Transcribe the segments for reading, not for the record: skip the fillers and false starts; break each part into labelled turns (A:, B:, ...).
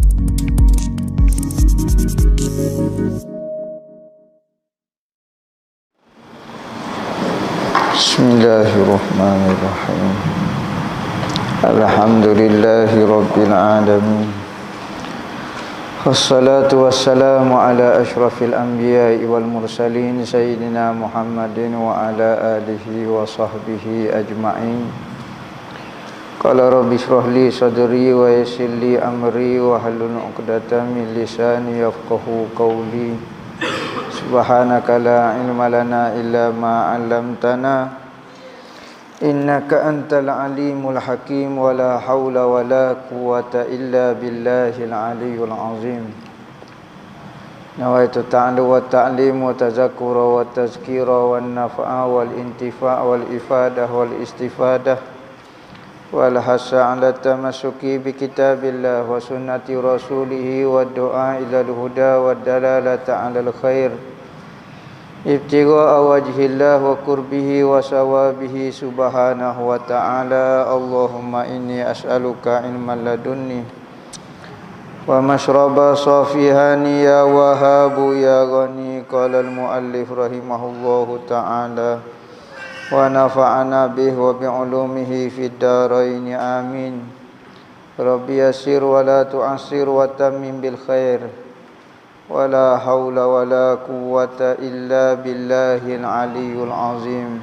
A: Bismillahirrahmanirrahim. Alhamdulillahi rabbil alamin. Wassalatu wassalamu ala asyrafil anbiya'i wal mursalin sayyidina Muhammadin wa ala alihi wa sahbihi ajma'in. Qala rabbi shrah li sadri wa yassir li amri wa hlul 'uqdatam min lisani yafqahu qawli. Subhanaka la ilma lana illa ma 'allamtana innaka antal alimul hakim wa la haula wa la quwwata illa billahil aliyyil azim. Nawaitu ta'allu wa ta'lim wa tazakkura wa tazkira wa nafa'a wal intifa' wal ifadah wal istifadah wal hasa 'ala tamassuki bi kitabillah wa sunnati rasulih wa du'a ila al-huda wa dalalata 'ala al-khair ibtigha'a wajhillah wa qurbihi wa sawabihi subhanahu wa ta'ala. Allahumma inni as'aluka ilman ladunni wa mashraba safihani ya wahabu ya ghani. Qala al-muallif rahimahullahu ta'ala wa nafa'ana bihi wa bi'ulumihi fid dharain amin. Rabbi yassir wa la tu'assir wa tammim bil khair. Wala haula wala quwwata illa billahil aliyyil azim.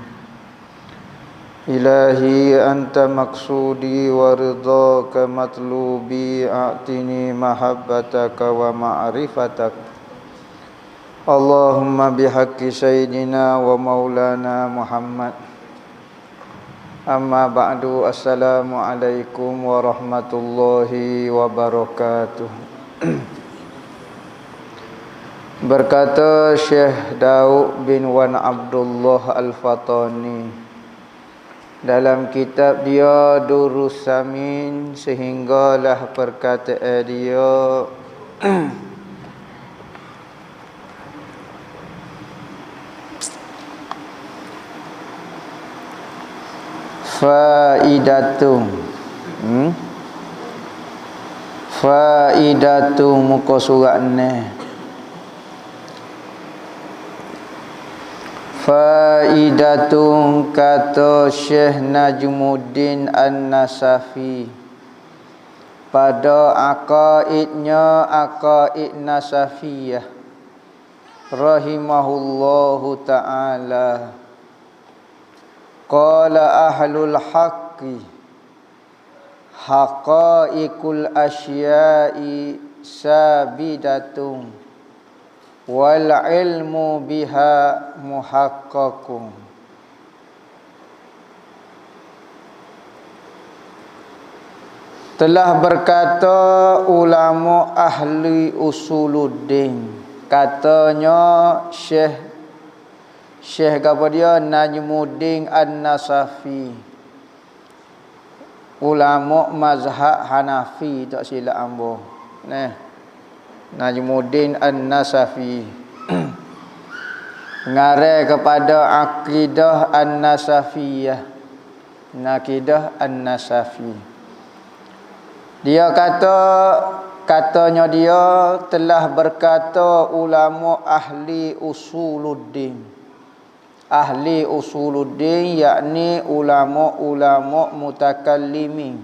A: Ilahi anta maqsudi wa ridhaka matlubi, a'tini mahabbataka wa ma'rifatak. Allahumma bihaqqi sayyidina wa maulana Muhammad. Amma ba'du, assalamu alaikum warahmatullahi wabarakatuh. Berkata Syekh Daud bin Wan Abdullah Al-Fatani dalam kitab dia Durus Samin, sehinggalah perkataan dia faidatu muka surat ni. Faidatun, kata Syekh Najmuddin An-Nasafi pada aqaidnya, aqaid Nasafiyah rahimahullahu ta'ala. Qala ahlul haqqi haqaiqul asya'i sabidatun wal ilmu biha muhaqqaqun. Telah berkata ulama ahli usuluddin, katanya Syekh apa dia, Najmuddin An-Nasafi, ulama mazhab Hanafi, tak silap ambo nah, Najmuddin An-Nasafi mengarah kepada akidah An-Nasafiyah, akidah An-Nasafi. Dia katanya dia telah berkata ulama ahli usuluddin, ahli usuluddin yakni ulama-ulama mutakallimin.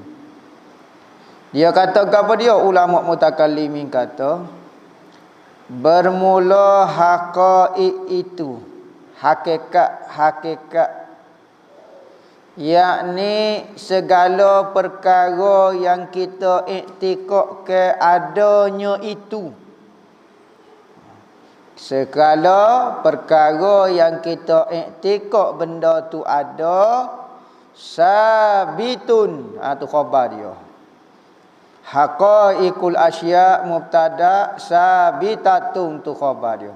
A: Dia kata apa dia ulama mutakallimin kata, bermula haqaiq itu, hakikat, yakni segala perkara yang kita iktikad ke adanya itu. Segala perkara yang kita iktikad benda tu ada, sabitun, tu khabar dia. Haqaiqul asya' mubtada, sabitatun tu khabar dia.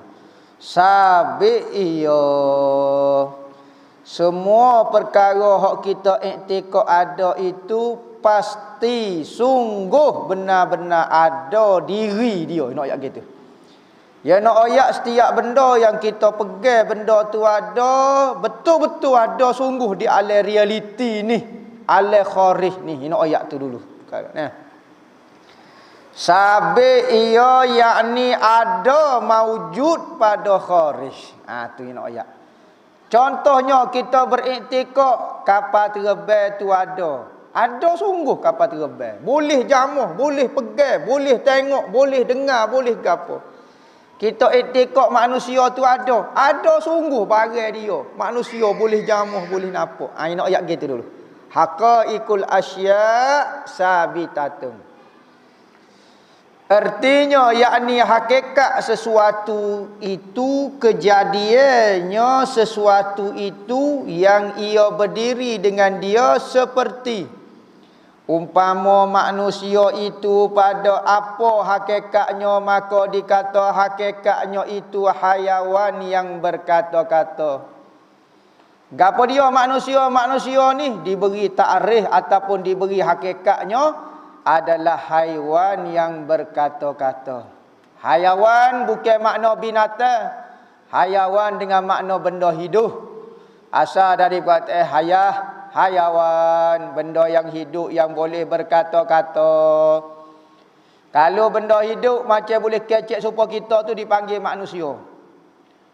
A: Sabit iya, semua perkara hak kita iktikad ada itu pasti sungguh benar-benar ada diri dia. Nak ayat gitu. Ya nak ayat setiap benda yang kita pegang, benda tu ada, betul-betul ada sungguh di alam realiti ni, alam kharij ni. Nak ayat tu dulu. Nah. Sabit ia yakni ada maujud pada kharij. Tu nak ayat. Contohnya kita beriktikad kapal terbang tu ada. Ada sungguh kapal terbang. Boleh jamuh, boleh pegang, boleh tengok, boleh dengar, boleh gapo. Kita iktikad manusia tu ada. Ada sungguh barang dia. Manusia boleh jamuh, boleh nampak. Ini nak ayat gitu dulu. Haqaiqul asya' sabitatun. Artinya yakni hakikat sesuatu itu, kejadiannya sesuatu itu yang ia berdiri dengan dia seperti umpama manusia itu pada apa hakikatnya, maka dikata hakikatnya itu hayawan yang berkata-kata. Gapo dia manusia? Manusia ni diberi takrif ataupun diberi hakikatnya adalah haiwan yang berkata-kata. Hayawan bukan makna binatang. Hayawan dengan makna benda hidup. Asal dari kata hayawan, benda yang hidup yang boleh berkata-kata. Kalau benda hidup macam boleh kecek supaya kita tu dipanggil manusia.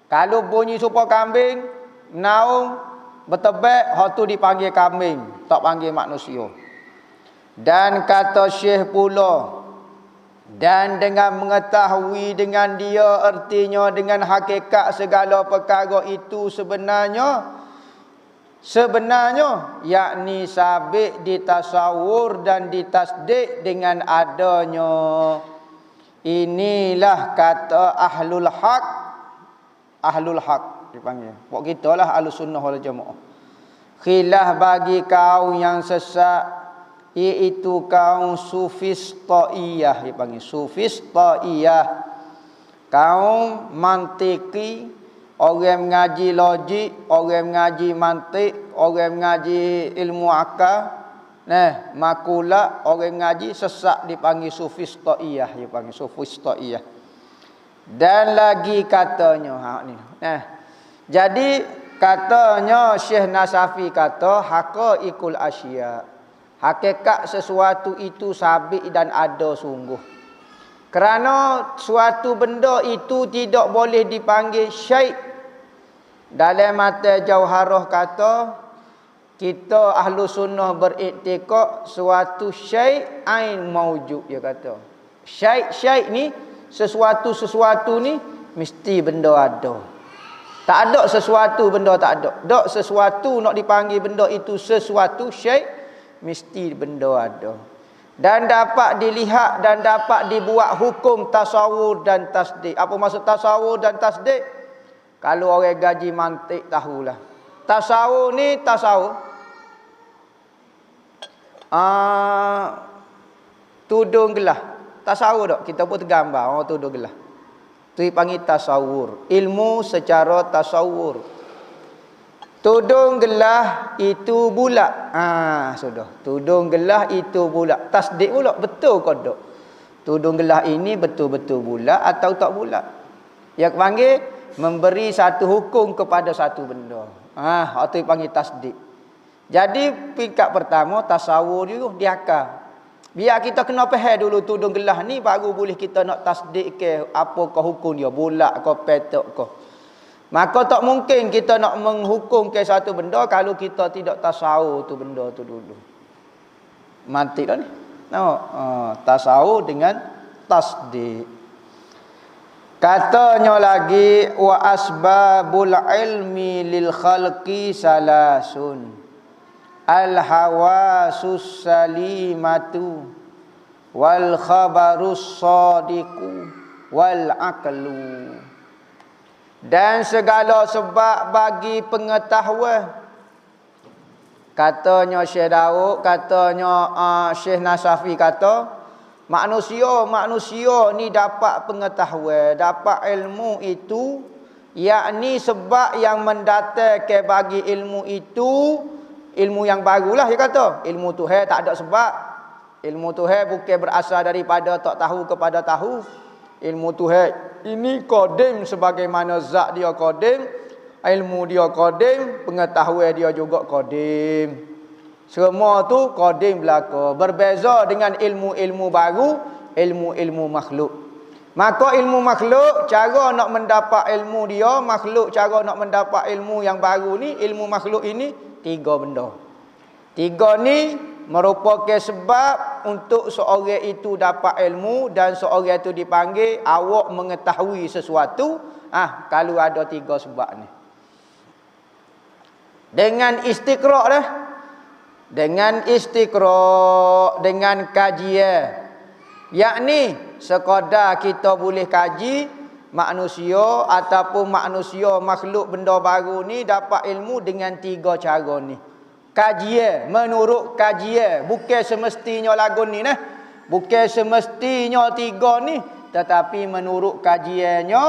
A: Kalau bunyi supaya kambing, naung, bertebak, hak tu dipanggil kambing, tak panggil manusia. Dan kata Syekh pula, dan dengan mengetahui dengan dia, artinya dengan hakikat segala perkara itu sebenarnya yakni sabit ditasawur dan ditasdik dengan adanya. Inilah kata ahlul haq dipanggil. Pok kita lah ahlus sunnah wal jamaah. Khilaf bagi kaum yang sesat, iaitu kaum sufis ta'iyah, dipanggil sufis ta'iyah. Kaum mantiki, orang mengaji logik, orang mengaji mantik, orang mengaji ilmu akal, makulah, orang mengaji sesat dipanggil sufis ta'iyah, dipanggil sufis ta'iyah. Dan lagi katanya jadi katanya Syekh Nasafi kata haqaiqul asya', hakikat sesuatu itu sabit dan ada sungguh. Kerana suatu benda itu tidak boleh dipanggil syai'. Dalam mata Jauharah kata, kita ahlu sunnah beriktikad suatu syai' ain maujud, dia kata. Syai' ni, sesuatu ni mesti benda ada. Tak ada sesuatu benda tak ada. Tak sesuatu nak dipanggil benda itu sesuatu syai', mesti benda ada. Dan dapat dilihat dan dapat dibuat hukum tasawur dan tasdik. Apa maksud tasawur dan tasdik? Kalau orang gaji mantik tahulah. Tasawur ni tudung gelah. Tasawur tak? Kita pun tergambar tudung gelah. Tu dipanggil tasawur. Ilmu secara tasawur. Tudung gelah itu bulat. Sudah. Tudung gelah itu bulat. Tasdik pula betul ke tak? Tudung gelah ini betul-betul bulat atau tak bulat? Yang panggil memberi satu hukum kepada satu benda. Itu dipanggil tasdik. Jadi tingkat pertama tasawur dulu diakal. Biar kita kena faham dulu tudung gelah ni baru boleh kita nak tasdik ke apakah hukum dia, bulat ke petak ke. Maka tak mungkin kita nak menghukum ke satu benda kalau kita tidak tasawur tu benda tu dulu. Mantik dah ni. Tasawur dengan tasdik. Katanya lagi wa asbabul ilmi lil khalqi salasun. Al hawasus salimatu wal khabarus sadiqu wal aqlu. Dan segala sebab bagi pengetahuan. Katanya Syekh Daud, katanya Syekh Nasafi kata, manusia ni dapat pengetahuan, dapat ilmu itu, yakni sebab yang mendatangkan bagi ilmu itu, ilmu yang barulah dia kata. Ilmu Tuhan tak ada sebab. Ilmu Tuhan bukan berasal daripada tak tahu kepada tahu. Ilmu Tuhan ini qadim sebagaimana zat dia qadim, ilmu dia qadim, pengetahuan dia juga qadim. Semua tu qadim belaka. Berbeza dengan ilmu-ilmu baru. ilmu-ilmu makhluk. Maka ilmu makhluk, cara nak mendapat ilmu dia, makhluk cara nak mendapat ilmu yang baru ni, ilmu makhluk ini 3 benda. 3 ni merupakan sebab untuk seorang itu dapat ilmu dan seorang itu dipanggil awak mengetahui sesuatu. Kalau ada 3 sebab ni. Dengan istiqra' dah. Dengan istiqra', dengan kajian. Yakni sekadar kita boleh kaji manusia ataupun manusia makhluk benda baru ni dapat ilmu dengan 3 cara ni. Kajian, menurut kajian, bukan semestinya lagu ni nah. Bukan semestinya 3 ni, tetapi menurut kajiannya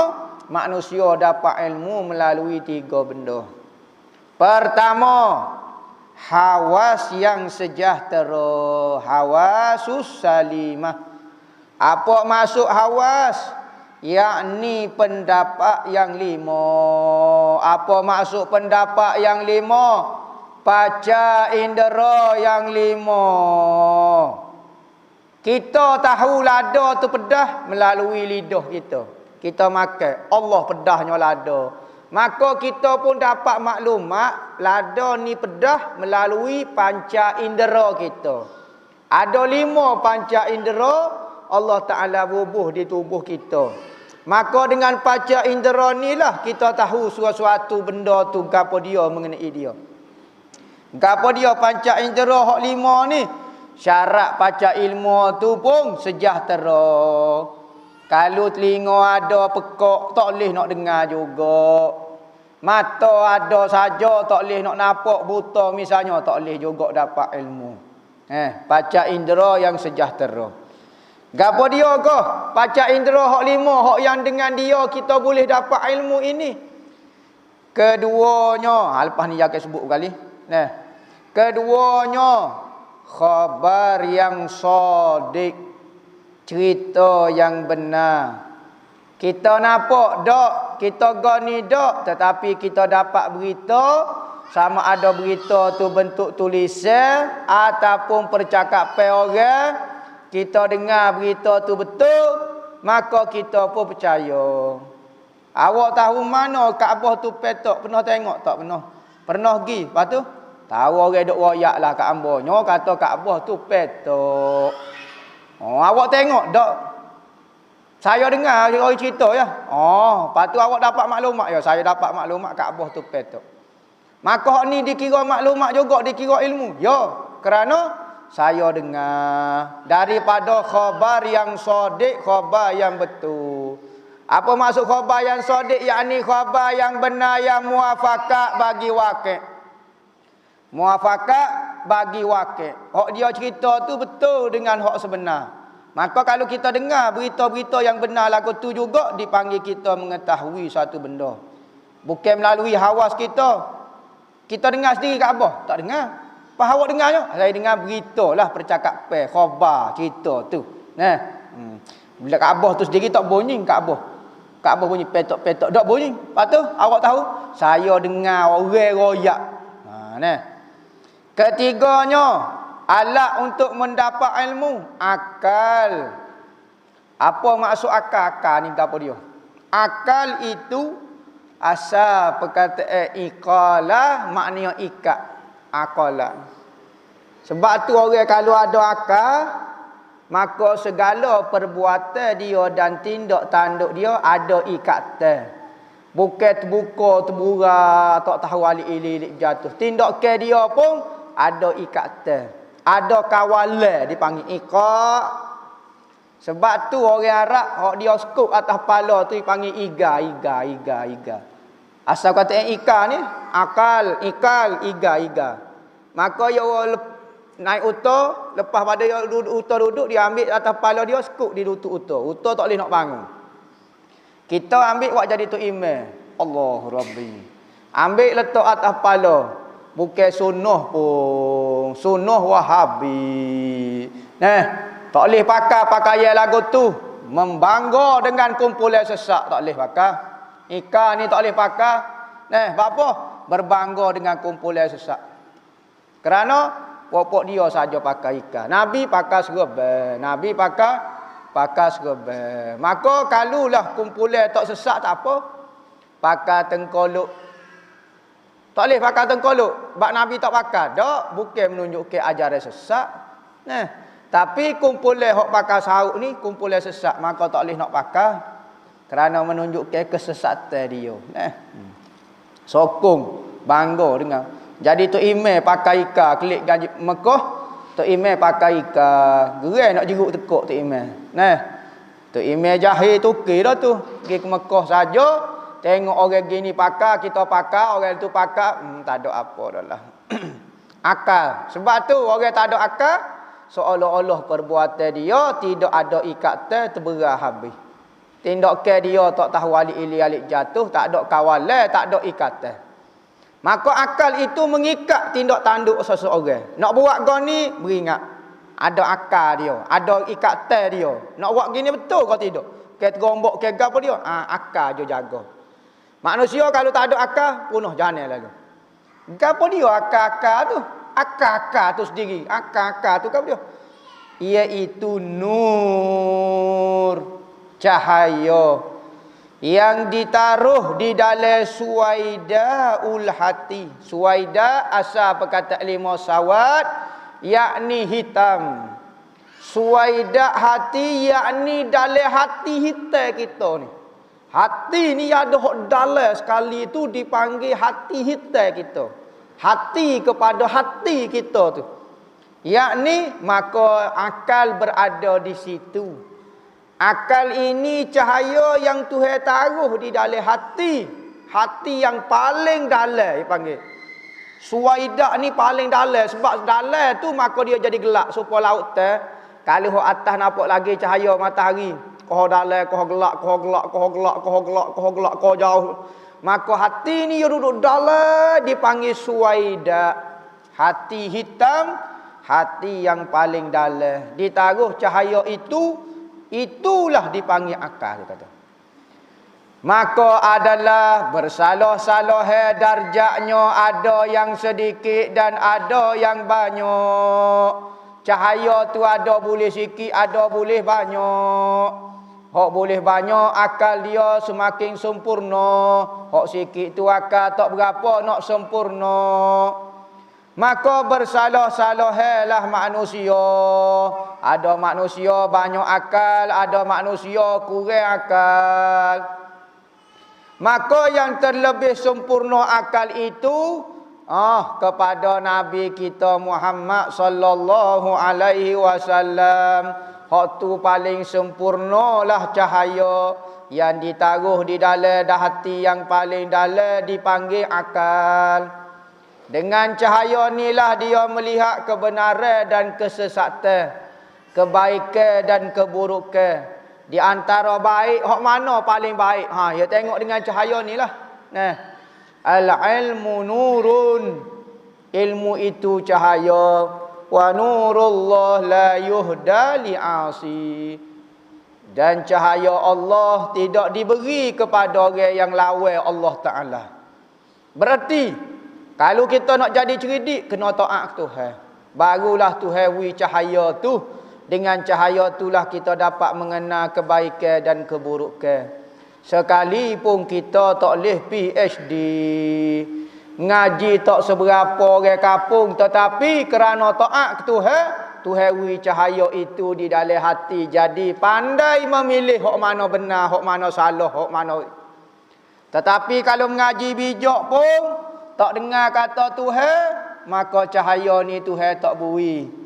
A: manusia dapat ilmu melalui 3 benda. Pertama, hawas yang sejahtera, hawasus salimah. Apa maksud hawas? Yakni pendapat yang 5. Apa maksud pendapat yang 5? Panca indera yang 5. Kita tahu lada tu pedah melalui lidah kita. Kita makan, Allah pedahnya lada. Maka kita pun dapat maklumat lada ni pedah melalui panca indera kita. Ada 5 panca indera Allah Ta'ala bubuh di tubuh kita. Maka dengan panca indera ni lah kita tahu sesuatu benda tu gapo dia mengenai dia. Gapo dia panca indera hak 5 ni? Syarat panca ilmu tu pun sejahtera. Kalau telinga ada pekak tak boleh nak dengar juga. Mata ada saja tak boleh nak nampak, buta misalnya tak boleh juga dapat ilmu. Panca indera yang sejahtera. Gapo dia ke? Panca indera hak 5, hak yang dengan dia kita boleh dapat ilmu ini. Keduanya, lepas ni jangan sebut kali. Keduanya, khabar yang sadiq, cerita yang benar. Kita nampak dak, kita gani dak, tetapi kita dapat berita, sama ada berita tu bentuk tulisan ataupun percakapan orang. Kita dengar berita tu betul, maka kita pun percaya. Awak tahu mana Kaabah tu petok? Pernah tengok tak? Pernah pergi. Lepas tu tahu orang duk royak lah Kaabahnya, kata Kaabah tu petok. Awak tengok tak? Saya dengar orang cerita ya. Lepas tu awak dapat maklumat ya. Saya dapat maklumat Kaabah tu petok. Maka hak ni dikira maklumat juga, dikira ilmu. Ya, kerana saya dengar daripada khabar yang sadiq, khabar yang betul. Apa maksud khabar yang sadiq? Yakni khabar yang benar, yang muafakat bagi wakil. Muafakat bagi wakil. Hak dia cerita tu betul dengan hak sebenar. Maka kalau kita dengar berita-berita yang benar lagu tu juga, dipanggil kita mengetahui satu benda. Bukan melalui hawas kita. Kita dengar sendiri Kaabah? Tak dengar. Apa awak dengarnya? Saya dengar berita lah, percakapan, khabar, cerita tu. Bila Kaabah tu sendiri tak bunyi Kaabah. Kaabah bunyi petok-petok, tak bunyi. Lepas tu awak tahu? Saya dengar orang royak. Ketiganya, alat untuk mendapat ilmu, akal. Apa maksud akal? Akal ni apa dia? Akal itu asal perkataan iqalah, maknanya ikat. Akalan. Sebab tu orang kalau ada akal, maka segala perbuatan dia dan tindak tanduk dia ada ikatan. Bukan terbuka, terburai, tak tahu alik-alik jatuh. Tindakan dia pun ada ikatan. Ada kawalan, dipanggil ikat. Sebab tu orang Arab, hak dia skop atas kepala tu dipanggil iga. Asal kata ika ni, akal, ikal, iga. Maka dia naik uta, lepas pada dia uta duduk, dia ambil atas kepala dia, skop di lutut uta. Uta tak boleh nak bangun. Kita ambil buat jadi tu imam. Allah Rabbi. Ambil letak atas kepala. Bukan sunnah pun. Sunnah Wahabi. Tak boleh pakai pakaian lagu tu. Membangga dengan kumpulan sesak. Tak boleh pakai. Ika ni tak boleh pakai. Apa? Berbangga dengan kumpulan sesak. Kerana pokok dia saja pakai ika. Nabi pakai serban. Nabi pakai pakai serban. Maka kalulah kumpulan tak sesat tak apa, pakai tengkolok. Tak boleh pakai tengkolok. Bak Nabi tak pakai. Tak, bukan menunjukkan ajaran sesat. Nah, tapi kumpulan hok pakai saruk ni kumpulan sesat, maka tak boleh nak pakai kerana menunjukkan kesesatan dia. Nah. Sokong, bangga dengan. Jadi tu imam pakai ika klik gaji Mekah, tu imam pakai ika, gerai nak jeruk tekuk tu imam. Nah. Tu imam jahil tukar dah tu. Pergi ke Mekah saja, tengok orang gini pakai, kita pakai, orang tu pakai, tak ada apa dah lah. Akal. Sebab tu orang tak ada akal, seolah-olah perbuatan dia tidak ada ikatan terberah habis. Tindakan dia tak tahu alik jatuh, tak ada kawalan, tak ada ikatan. Maka akal itu mengikat tindak tanduk seseorang. Nak buat gini beringat. Ada akal dia, ada ikatan dia. Nak buat gini betul kau tidak? Ke terombok ke apa dia? Akal dia jaga. Manusia kalau tak ada akal, punah jalan lagi. Gapo dia akal-akal tu? Akal-akal tu sendiri. Akal-akal tu apa dia? Iaitu nur, cahaya yang ditaruh di dalam suwaidaul hati. Suwaida asal perkataan lima sawat, yakni hitam. Suwaida hati yakni dalam hati hitam kita ni. Hati ni ada hok dalam sekali tu dipanggil hati hitam kita. Hati kepada hati kita tu. Yakni maka akal berada di situ. Akal ini cahaya yang Tuhan taruh di dalam hati. Hati yang paling dalam dipanggil. Suwaidak ni paling dalam. Sebab dalam tu maka dia jadi gelap. Supaya laut tu. Kalau atas nampak lagi cahaya matahari. Kau dalam, kau gelap, kau gelap, kau gelap, kau gelap, kau gelap, kau jauh. Maka hati ni dia duduk dalam dipanggil suwaidak. Hati hitam. Hati yang paling dalam. Ditaruh cahaya itu. Itulah dipanggil akal, kata. Maka adalah bersalah-salah darjatnya, ada yang sedikit dan ada yang banyak. Cahaya tu ada boleh sikit, ada boleh banyak. Hak boleh banyak akal dia semakin sempurna. Hak sikit tu akal tak berapa nak sempurna. Maka bersalah-salahlah manusia. Ada manusia banyak akal, ada manusia kurang akal. Maka yang terlebih sempurna akal itu kepada Nabi kita Muhammad sallallahu alaihi wasallam. Hak tu paling sempurnalah cahaya yang ditaruh di dalam hati yang paling dalam dipanggil akal. Dengan cahaya inilah dia melihat kebenaran dan kesesatan, kebaikan dan keburukan. Di antara baik, hak mana paling baik? Ya tengok dengan cahaya inilah. Nah, al-ilmu nurun. Ilmu itu cahaya. Wa nurullah la yuhda li'asi. Dan cahaya Allah tidak diberi kepada orang yang lawan Allah Ta'ala. Berarti kalau kita nak jadi cerdik, kena taat Tuhan. Barulah Tuhan beri cahaya tu. Dengan cahaya itulah kita dapat mengenal kebaikan dan keburukan. Sekalipun kita tak boleh PhD, ngaji tak seberapa orang kampung, tetapi kerana taat Tuhan, Tuhan beri cahaya itu di dalam hati. Jadi pandai memilih hak mana benar, hak mana salah, hak mana. Tetapi kalau mengaji bijak pun tak dengar kata Tuhan, maka cahaya ni Tuhan tak beri.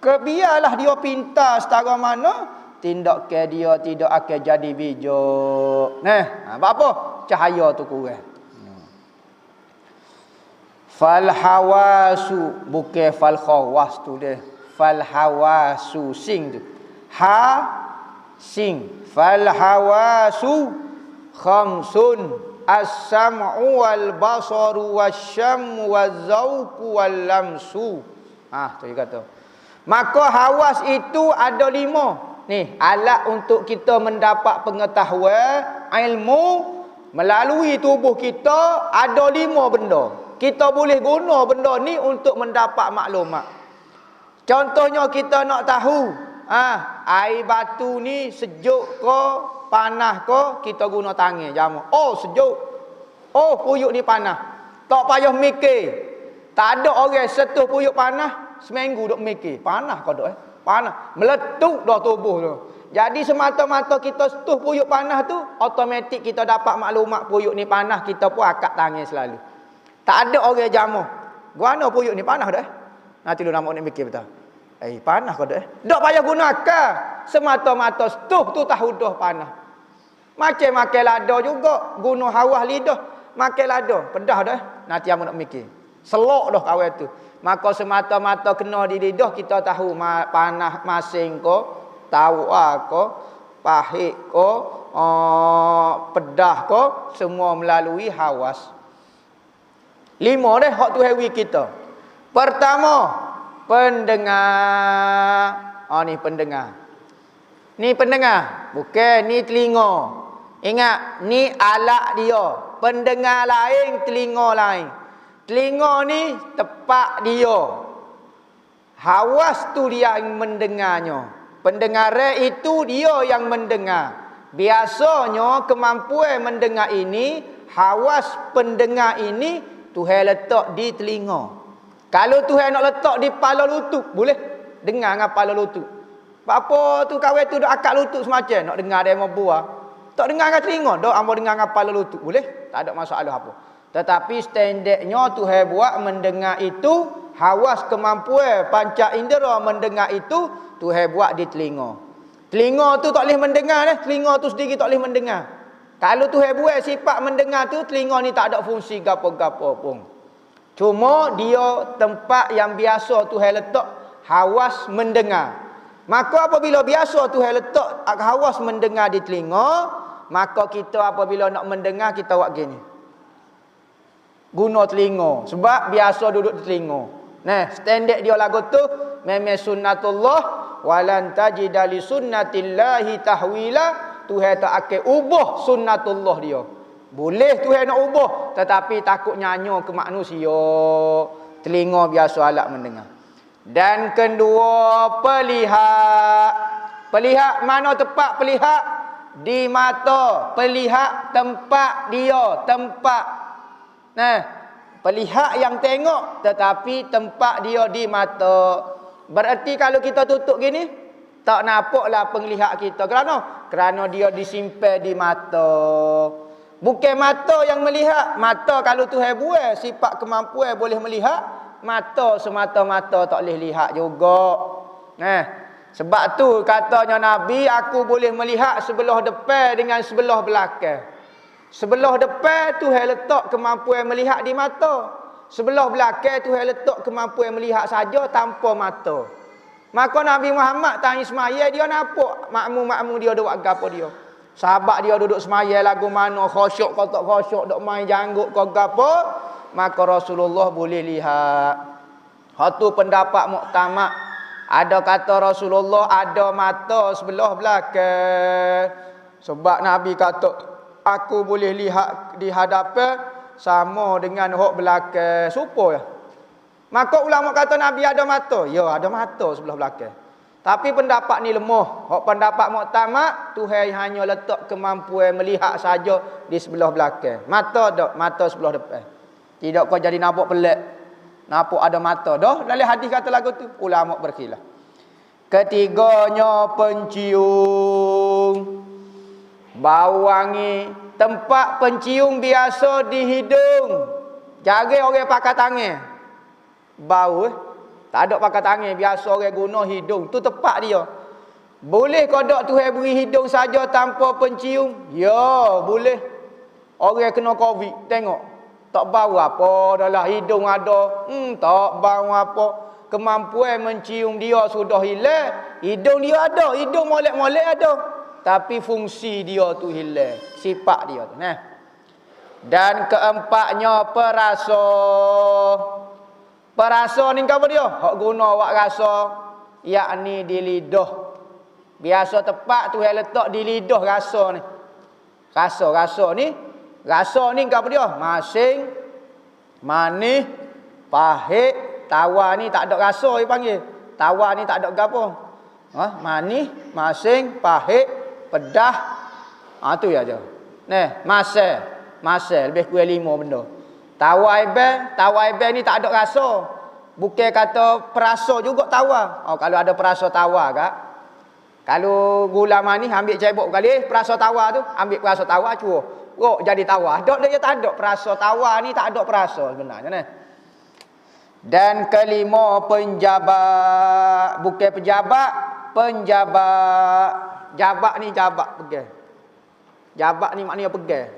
A: Biarlah dia pintar setara mana, tindakan dia tidak akan jadi bijak. Apa? Cahaya tu kurang. Fal hawasu, bukan fal khawas tu dia. Fal hawasu, sing tu. Ha, sing. Fal hawasu khamsun. As-sam'u wal basaru wasyammu waz-zauqu wal lamsu. Tu dia kata. Maka hawas itu ada 5. Ni alat untuk kita mendapat pengetahuan, ilmu melalui tubuh kita ada 5 benda. Kita boleh guna benda ni untuk mendapat maklumat. Contohnya kita nak tahu Air batu ni sejuk ko, panas ko, kita guna tangan jamu. Oh sejuk. Oh puyuk ni panas. Tak payah mikir. Tak ada orang setuh puyuk panas seminggu duk mikir. Panas kau duk panas. Meletup dah tubuh tu. Jadi semata-mata kita setuh puyuk panas tu, automatik kita dapat maklumat puyuk ni panas, kita pun akak tangan selalu. Tak ada orang jamu. Guana puyuk ni panas dah. Nanti lu nak mikir betul. Panas kau dah. Tak payah guna akal. Semata-mata setuh tu tahu dah panas. Makan lada juga, guna hawa lidah. Makan lada, pedah dah. Nanti amu nak mikir. Selok dah kawan tu. Maka semata-mata kena di lidah kita tahu panas masing ko, tawa ko, pahit ko, pedah ko, semua melalui hawas. 5 dah hak tu hewi kita. Pertama, pendengar. Ni pendengar. Ni pendengar, bukan ni telinga. Ingat, ni alat dia. Pendengar lain, telinga lain. Telinga ni tepat dia. Hawas tu dia yang mendengarnya. Pendengar itu dia yang mendengar. Biasanya kemampuan mendengar ini, hawas pendengar ini Tuhan letak di telinga. Kalau Tuhan nak letak di kepala lutut, boleh dengar dengan kepala lutut. Apa tu kawan tu dok akak lutut semacam nak dengar dia mau buah. Tak dengar dengan telinga, dok ambo dengar dengan kepala lutut, boleh? Tak ada masalah apa. Tetapi standardnya Tuhan buat mendengar itu, hawas kemampuan panca indera mendengar itu Tuhan buat di telinga. Telinga tu tak boleh mendengar dah, telinga tu sendiri tak boleh mendengar. Kalau Tuhan buat sifat mendengar tu, telinga ni tak ada fungsi gapo-gapo pun. Cuma dia tempat yang biasa Tuhan letak hawas mendengar. Maka apabila biasa Tuhan letak hawas mendengar di telinga, maka kita apabila nak mendengar kita buat gini. Guna telinga sebab biasa duduk di telinga. Nah, standard dia lagu tu memang sunnatullah walan tajida li sunnatillahi tahwila. Tuhan tak akan ubah sunnatullah dia. Boleh Tuhan nak ubah, tetapi takut nyanyo ke manusia. Telinga biasa alat mendengar. Dan kedua, pelihat. Pelihat mana tempat pelihat? Di mata. Pelihat tempat dia, tempat. Nah, pelihat yang tengok tetapi tempat dia di mata. Berarti kalau kita tutup gini, tak nampaklah penglihat kita. Kerana dia disimpan di mata. Bukan mata yang melihat. Mata kalau Tuhan buat sifat kemampuan boleh melihat, mata semata-mata tak boleh lihat juga. Sebab tu katanya Nabi, aku boleh melihat sebelah depan dengan sebelah belakang. Sebelah depan Tuhan letak kemampuan melihat di mata. Sebelah belakang Tuhan letak kemampuan melihat saja tanpa mata. Maka Nabi Muhammad tanya semaya, dia nampak makmum-makmum dia duk buat gapo dia. Sahabat dia duduk semaya lagu mana, khusyuk kau tak khusyuk, duk main janggut kau gapo, maka Rasulullah boleh lihat. Satu pendapat muktamad. Ada kata Rasulullah ada mata sebelah belakang. Sebab Nabi kata aku boleh lihat di hadapan sama dengan hok belakang. Supaya. Maka ulama kata Nabi ada mata. Ya, ada mata sebelah belakang. Tapi pendapat ni lemah. Hok pendapat muktamad, Tuhan hanya letak kemampuan melihat saja di sebelah belakang. Mata dak, mata sebelah depan. Tidak kau jadi nampak pelik. Nampak ada mata dah. Dalam hadis kata lagu tu, ulama berkhilaf. Ketiganya pencium. Bau wangi. Tempat pencium biasa di hidung. Jaga orang pakai tangan. Bau tak ada pakai tangan. Biasa orang guna hidung. Tu tepat dia. Boleh kau tak Tuhan beri hidung saja tanpa pencium? Ya, boleh. Orang kena COVID. Tengok. Tak bau apa. Dalam hidung ada. Tak bau apa. Kemampuan mencium dia sudah hilang. Hidung dia ada. Hidung molek-molek ada. Tapi fungsi dia tu hilang. Sifat dia tu. Nah. Dan keempatnya perasa. Perasa ni apa dia? Hak guna awak rasa. Yakni di lidah. Biasa tepat tu yang letak di lidah rasa ni. Rasa ni. Rasa ni apa dia? Masing. Manis. Pahit. Tawar ni tak ada rasa dia panggil. Tawar ni tak ada apa. Manis, masing, pahit, pedah. Tu ya je. Masal lebih kurang 5 benda. Tawar ni tak ada rasa. Bukan kata perasa juga tawar. Kalau ada perasa tawar kak. Kalau gula manis ambil cebok kali, perasa tawar tu, ambil perasa tawar cuba. Jadi tawar. Dia tak ada perasa tawar ni, tak ada perasa sebenarnya ni. Dan kelima penjabat, bukan pejabat, penjabat. Jabat ni jabat pegang. Jabat ni maknanya pegang.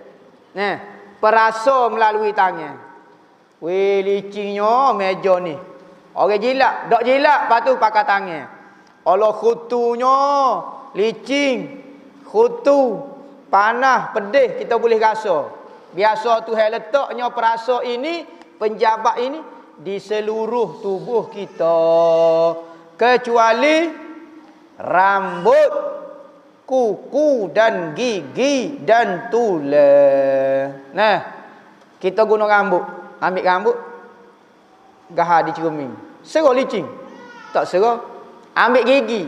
A: Perasa melalui tangan. Weh licinnya meja ni. Orang jilat, dok jilat, lepas tu pakai tangan. Allah khutunya licin, khutu, panah, pedih kita boleh rasa. Biasa Tuhan letaknya perasa ini, penjabat ini di seluruh tubuh kita. Kecuali rambut, kuku dan gigi dan tulang. Kita guna rambut. Ambil rambut, gahar di cermin. Serah licin. Tak serah. Ambil gigi.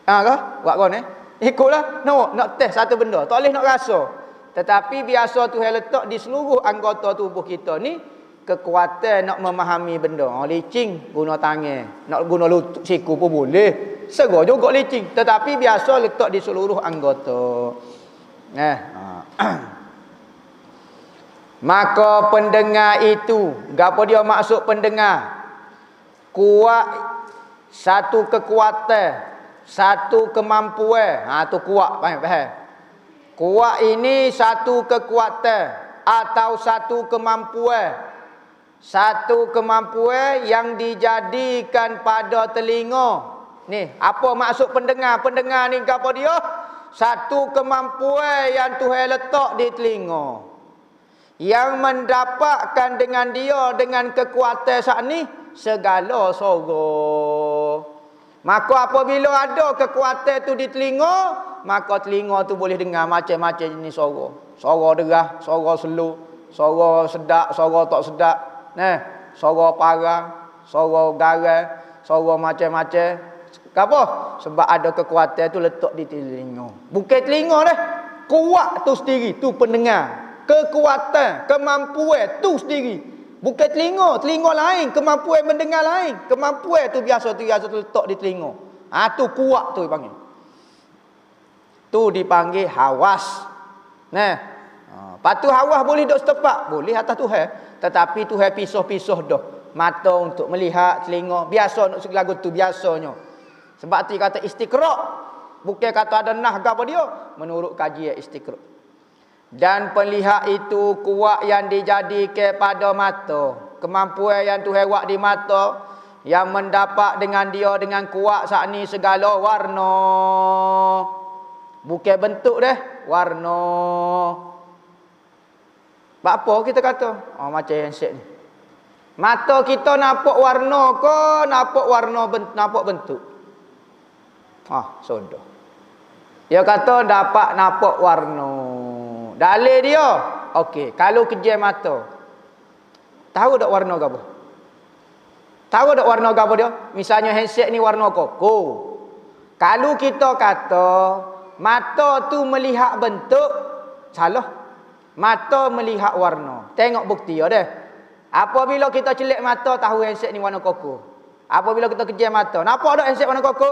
A: Buat kau ni. Ikutlah. Nak test satu benda. Tak boleh nak rasa. Tetapi biasa Tuhan letak di seluruh anggota tubuh kita ni kekuatan nak memahami benda. Licin guna tangan. Nak guna lutut siku pun boleh. Serah juga licin. Tetapi biasa letak di seluruh anggota. Maka pendengar itu, gapo dia maksud pendengar? Kuat, satu kekuatan, satu kemampuan. Tu kuat, faham? Kuat ini satu kekuatan atau satu kemampuan. Satu kemampuan yang dijadikan pada telinga. Ni, apa maksud pendengar? Pendengar ni gapo dia? Satu kemampuan yang Tuhan letak di telinga. Yang mendapatkan dengan dia dengan kekuatan saat ni segala suara. Maka apabila ada kekuatan tu di telinga, maka telinga tu boleh dengar macam-macam jenis suara. Suara derah, suara slow, suara sedap, suara tak sedap, suara parang, suara garang, suara macam-macam. Kenapa? Sebab ada kekuatan tu letak di telinga. Bukan telinga dah. Kuat tu sendiri, tu pendengar. Kekuatan, kemampuan tu sendiri. Bukan telinga. Telinga lain, kemampuan mendengar lain. Kemampuan tu biasa letak di telinga. Tu kuat tu dipanggil. Tu dipanggil hawas. Lepas tu hawas boleh duduk setempat. Boleh atas Tuhan. Tetapi Tuhan pisah-pisah dah. Mata untuk melihat, telinga. Biasa untuk lagu tu biasanya. Sebab tu kata istiqra'. Bukan kata ada nah ke apa dia. Menurut kajian istiqra'. Dan pelihat itu kuat yang dijadikan pada mata. Kemampuan yang Tuhan buat di mata. Yang mendapat dengan dia dengan kuat saat ni segala warna. Bukan bentuk dah. Warna. Sebab apa kita kata? Macam handset ni. Mata kita nampak warna ke? Nampak warna nampak bentuk? Sudah. Dia kata dapat nampak warna. Dalil dia, okey, kalau kejam mata, tahu tak warna apa? Tahu tak warna apa dia? Misalnya handset ni warna koko. Kalau kita kata mata tu melihat bentuk, salah. Mata melihat warna. Tengok bukti ya dah. Apabila kita celik mata, tahu handset ni warna koko. Apabila kita kejam mata, nampak tak handset warna koko?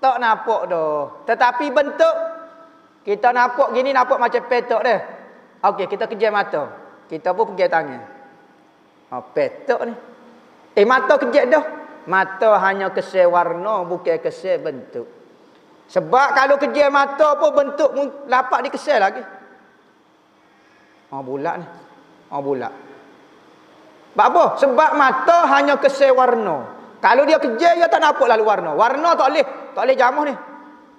A: Tak nampak dah. Tetapi bentuk kita nampak gini, nampak macam petok dah. Okey, kita kejam mata. Kita pun pegang tangan. Petok ni. Mata kejap dah. Mata hanya kesel warna, bukan kesel bentuk. Sebab kalau kejam mata pun bentuk lapak dikesel lagi. Bulat ni. Bulat. Sebab apa? Sebab mata hanya kesel warna. Kalau dia kejam, dia tak nampak lalu warna. Warna tak boleh jamuh ni.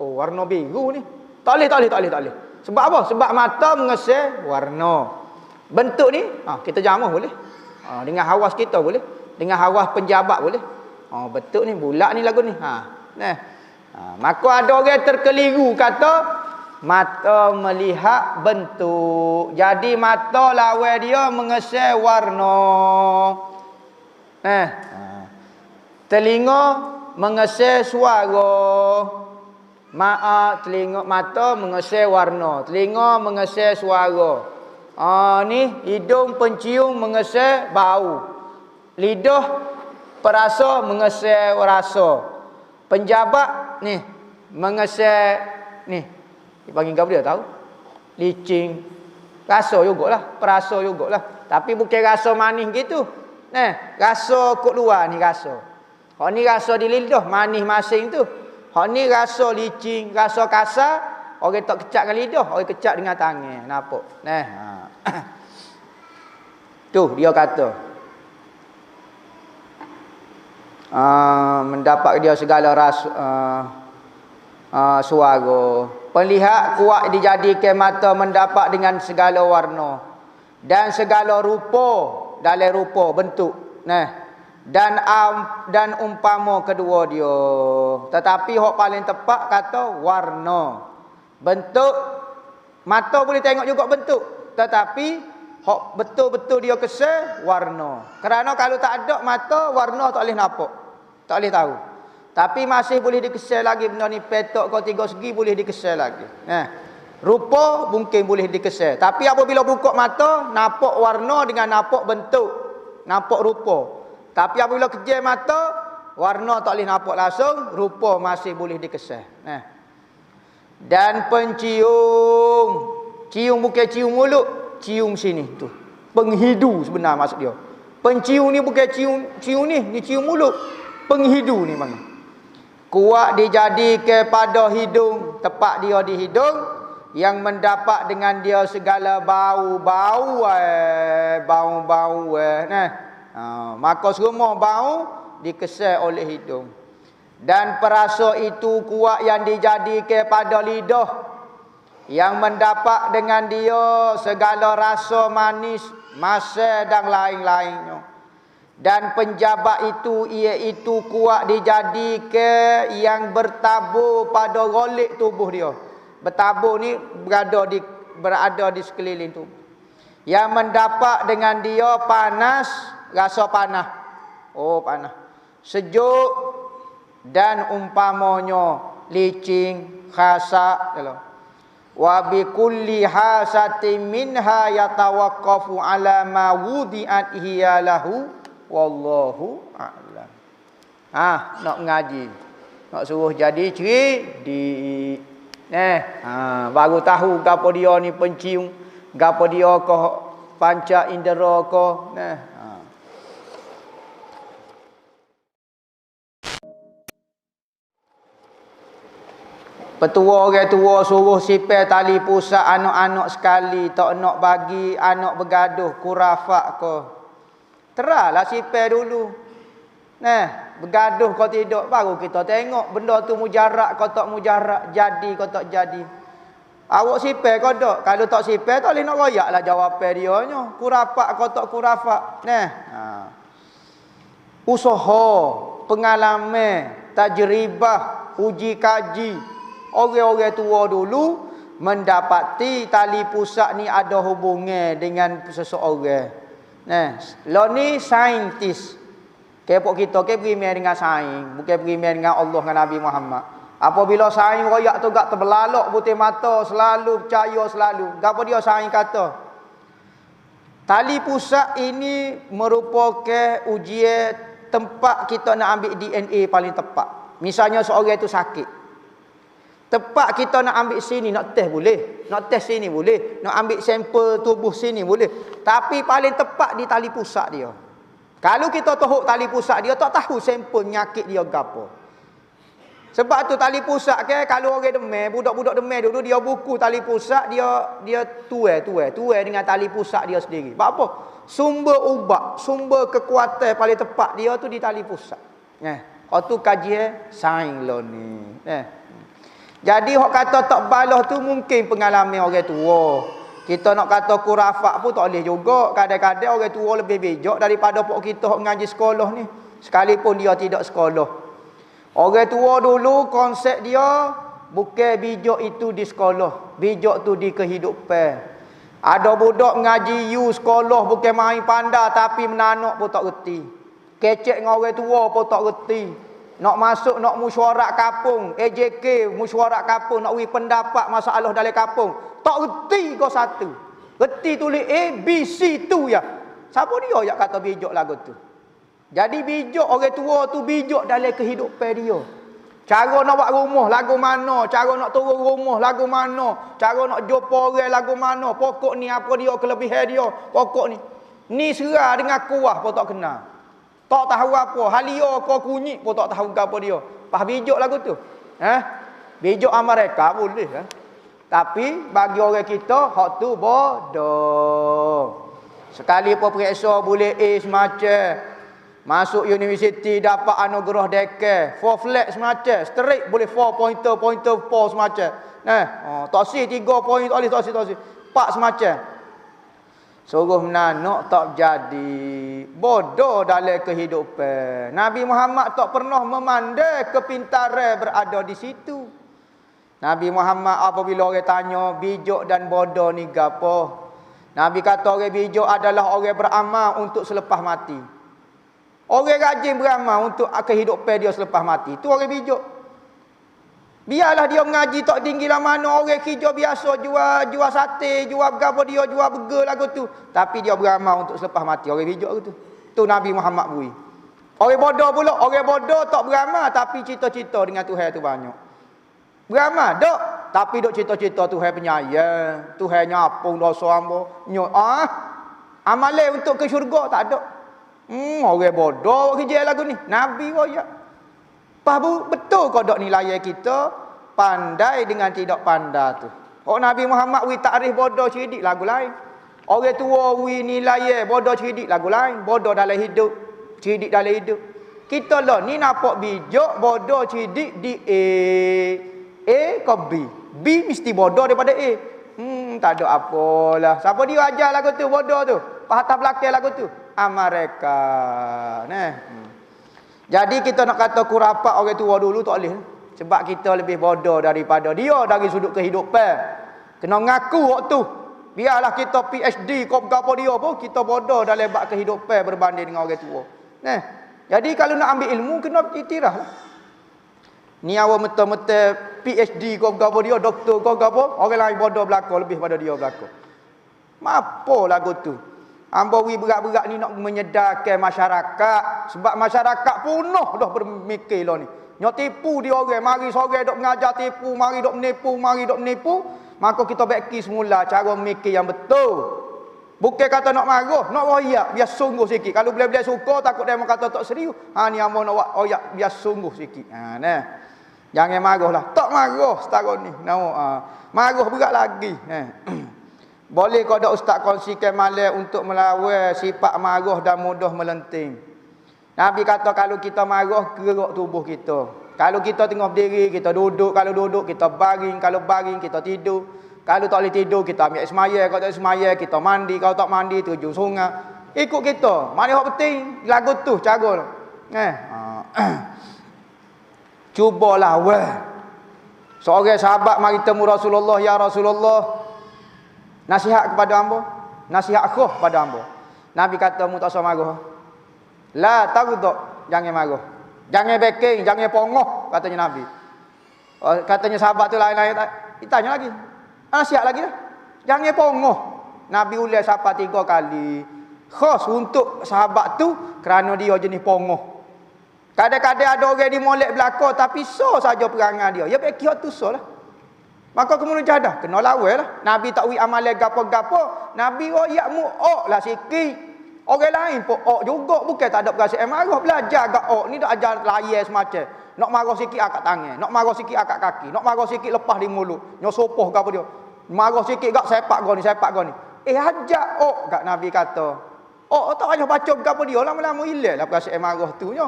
A: Warna biru ni. Tak boleh. Sebab apa? Sebab mata mengesal warna. Bentuk ni, kita jamuh boleh. Dengan hawas kita boleh. Dengan hawas penjabat boleh. Bentuk ni, bulat ni lagu ni. Maka ada orang terkeliru kata, mata melihat bentuk. Jadi mata lawan dia mengesal warna. Telinga mengesai suara. Telinga mata mengesai warna, telinga mengesai suara. Ni hidung pencium mengesai bau. Lidah perasa mengesai rasa. Penjabat ni mengesai ni. Panggil kau dia tahu? Licin. Rasa jugalah, perasa jugalah. Tapi bukan rasa manis gitu. Rasa kat luar ni rasa. Hak ni rasa di lidah, manis masing tu. Hak ni rasa licin, rasa kasar, orang tak kecak dengan lidah, orang kecak dengan tangan. Nampak? Tu dia kata. Mendapat dia segala rasa suara. Penlihat kuat dijadikan mata mendapat dengan segala warna dan segala rupa, dalam rupa bentuk. Dan umpama kedua dia. Tetapi hak paling tepat kata warna. Bentuk mata boleh tengok juga bentuk, tetapi hak betul-betul dia kesal warna. Kerana kalau tak ada mata, warna tak boleh nampak. Tak boleh tahu. Tapi masih boleh dikesal lagi benda ni, petok kau 3 segi boleh dikesal lagi. Rupa mungkin boleh dikesal. Tapi apabila buka mata, nampak warna dengan nampak bentuk, nampak rupa. Tapi apabila kejam mata, warna tak boleh nampak langsung, rupa masih boleh dikesal. Dan pencium. Cium bukan cium mulut, cium sini tu. Penghidu sebenar maksud dia. Pencium ni bukan cium ni cium mulut. Penghidu ni bang. Kuat dijadikan pada hidung, tepat dia di hidung yang mendapat dengan dia segala bau-bau maka semua bau dikesal oleh hidung. Dan perasa itu kuat yang dijadikan pada lidah yang mendapat dengan dia segala rasa manis, masam dan lain-lainnya. Dan penjabat itu iaitu kuat dijadikan yang bertabur pada golik tubuh dia. Bertabur ni berada di sekeliling tubuh. Yang mendapat dengan dia panas, rasa panas. Panas. Sejuk dan umpamanya licin, khasak. Wa bi kulli hasatin minha yatawaqqafu ala ma wudi'at hiya lahu. Wallahu a'lam. Nak ngaji, nak suruh jadi cerdik. Baru tahu gapo dia ni pencium, gapo dia ke panca indera ke. Petua orang tua suruh sipir tali pusat anak-anak sekali, tak nak bagi anak bergaduh kurafat ke. Teralah sipir dulu. Bergaduh kau tidak, baru kita tengok benda tu mujarab kau tak mujarab, jadi kau tak jadi. Awak sipir kau tak? Kalau tak sipir tak boleh nak royak lah jawapan dia nya. Kurafat kau tak kurafat. Usaha, pengalaman, tajribah, uji kaji. Orang-orang tua dulu mendapati tali pusat ni ada hubungan dengan seseorang. Lo ni saintis. Kepok kita ke beriman dengan sains, bukan beriman dengan Allah dan Nabi Muhammad. Apabila sains royak tu gak terbelalok putih mata, selalu percaya selalu. Gapo dia sains kata? Tali pusat ini merupakan ujian tempat kita nak ambil DNA paling tepat. Misalnya seorang itu sakit. Tepat kita nak ambil sini, nak test boleh. Nak test sini boleh. Nak ambil sampel tubuh sini boleh. Tapi paling tepat di tali pusat dia. Kalau kita tohok tali pusat dia, tak tahu sampel penyakit dia apa. Sebab tu tali pusat ke, kalau orang demam, budak-budak demam dulu, dia buku tali pusat, dia tuai dengan tali pusat dia sendiri. Sebab apa? Sumber ubat, sumber kekuatan paling tepat dia tu di tali pusat. Tu kajian sains lo ni. Jadi hok kata tak balah tu mungkin pengalaman orang tua. Kita nak kata kurafat pun tak boleh juga. Kadang-kadang orang tua lebih bijak daripada pok kita hok ngaji sekolah ni. Sekalipun dia tidak sekolah. Orang tua dulu konsep dia bukan bijak itu di sekolah. Bijak tu di kehidupan. Ada budak ngaji sekolah bukan main pandai tapi menanak pun tak reti. Kecek dengan orang tua pun tak reti. nak masuk nak mesyuarat kampung, AJK mesyuarat kampung, nak beri pendapat masalah dalam kampung. Tak reti kau satu. Reti tulis A, B, C tu ya. Siapa dia yang kata bijak lagu tu? Jadi bijak orang tua tu bijak dalam kehidupan dia. Cara nak buat rumah lagu mana, cara nak turun rumah lagu mana, cara nak jumpa orang lagu mana, pokok ni apa dia, kelebihan dia, pokok ni. Ni serah dengan kuah pun tak kenal. Tak tahu apa, halia kau kunyit pun tak tahu apa dia. Pas bijak lagu tu. Bijak mereka boleh Tapi bagi orang kita hak tu bodoh. Sekali pun periksa boleh A semacam. Masuk universiti dapat anugerah dekan, 4 flat semacam, straight boleh 4 pointer 4 semacam. Tak si 3 point tak si 4 semacam. Suruh menanak tak jadi. Bodoh dalam kehidupan. Nabi Muhammad tak pernah memandai kepintaran berada di situ. Nabi Muhammad apabila orang tanya bijak dan bodoh ni gapo? Nabi kata orang bijak adalah orang beramal untuk selepas mati. Orang rajin beramal untuk kehidupan dia selepas mati. Itu orang bijak. Biarlah dia mengaji tak tinggi lah mana. Orang kerja biasa jual sate, jual apa dia, jual burger lagu tu. Tapi dia beramal untuk selepas mati. Orang bijak tu. Tu Nabi Muhammad beri. Orang bodoh pula. Orang bodoh tak beramal tapi cita-cita dengan Tuhan tu banyak. Beramal tak. Tapi duk cita-cita Tuhan penyayang. Tuhan nyapung dosa hamba. Amalan untuk ke syurga tak ada. Orang bodoh kerja lagu ni. Nabi royak. Betul kau dok nilai kita pandai dengan tidak pandai tu. Nabi Muhammad wi takrif bodoh cerdik lagu lain. Orang tua wi nilai bodoh cerdik lagu lain. Bodoh dalam hidup, cerdik dalam hidup. Kita lah ni nampak bijak bodoh cerdik di A ke B. B mesti bodoh daripada A. Tak ada apalah. Siapa dia ajar lagu tu bodoh tu? Pahatah belakang lagu tu. Mereka. Jadi kita nak kata kurapat orang tua dulu tak boleh. Sebab kita lebih bodoh daripada dia dari sudut kehidupan. Kena ngaku waktu. Biarlah kita PhD kau apa dia pun kita bodoh dalam bab kehidupan berbanding dengan orang tua. Jadi kalau nak ambil ilmu kena iktiraf. Ni awak meta-meta PhD kau apa dia, doktor kau apa, orang lain bodoh belaka lebih pada dia belaka. Apa lagu tu? Hamba berat-berat ni nak menyedarkan masyarakat. Sebab masyarakat penuh dah bermikir lah ni. Nak tipu dia orang. Mari sore dok mengajar tipu. Mari dok menipu. Maka kita beki semula cara mikir yang betul. Bukan kata nak marah. Nak royak. Biar sungguh sikit. Kalau bila-bila suka takut dia kata tak serius. Ni hamba nak royak. Biar sungguh sikit. Jangan marah lah. Tak marah setara ni. Marah berat lagi. Boleh kau dak ustaz kongsikan malam untuk melawan sifat marah dan mudah melenting. Nabi kata kalau kita marah gerak tubuh kita. Kalau kita tengah berdiri kita duduk, kalau duduk kita baring, kalau baring kita tidur. Kalau tak boleh tidur kita ambil semaya, kalau tak semaya kita mandi, kalau tak mandi terjun sungai. Ikut kita. Mana yang penting lagu tu cara. Cubalah weh. Seorang sahabat mari temu Rasulullah, ya Rasulullah. Nasihat kepada hamba, nasihat khuf pada hamba. Nabi kata mu tak usah marah. La taghdab, jangan marah. Jangan backing, jangan pongoh katanya Nabi. Katanya sahabat tu lain-lain ditanya lagi. Nasihat lagi dah. Jangan pongoh. Nabi ulas siapa 3 kali. Khas untuk sahabat tu kerana dia jenis pongoh. Kadang-kadang ada orang di molek belaka tapi so saja perangai dia. Ya beki hak tu so lah. Maka kemudian jadah kena lawan lah. Nabi tak wi amalan gapo-gapo, Nabi royak mu'ok lah sikit. Orang lain pun ok juga, bukan tak ada perasaan marah, belajar agak ok ni dak ajar layar semacam. Nak marah sikit akak tangan, nak marah sikit akak kaki, nak marah sikit lepas di mulut, nyosopoh gapo dia. Marah sikit gak sepak goni, ajak ok gak Nabi kata. Ok tak payah baca gapo dia, lama-lama hilang lah perasaan marah tu nya.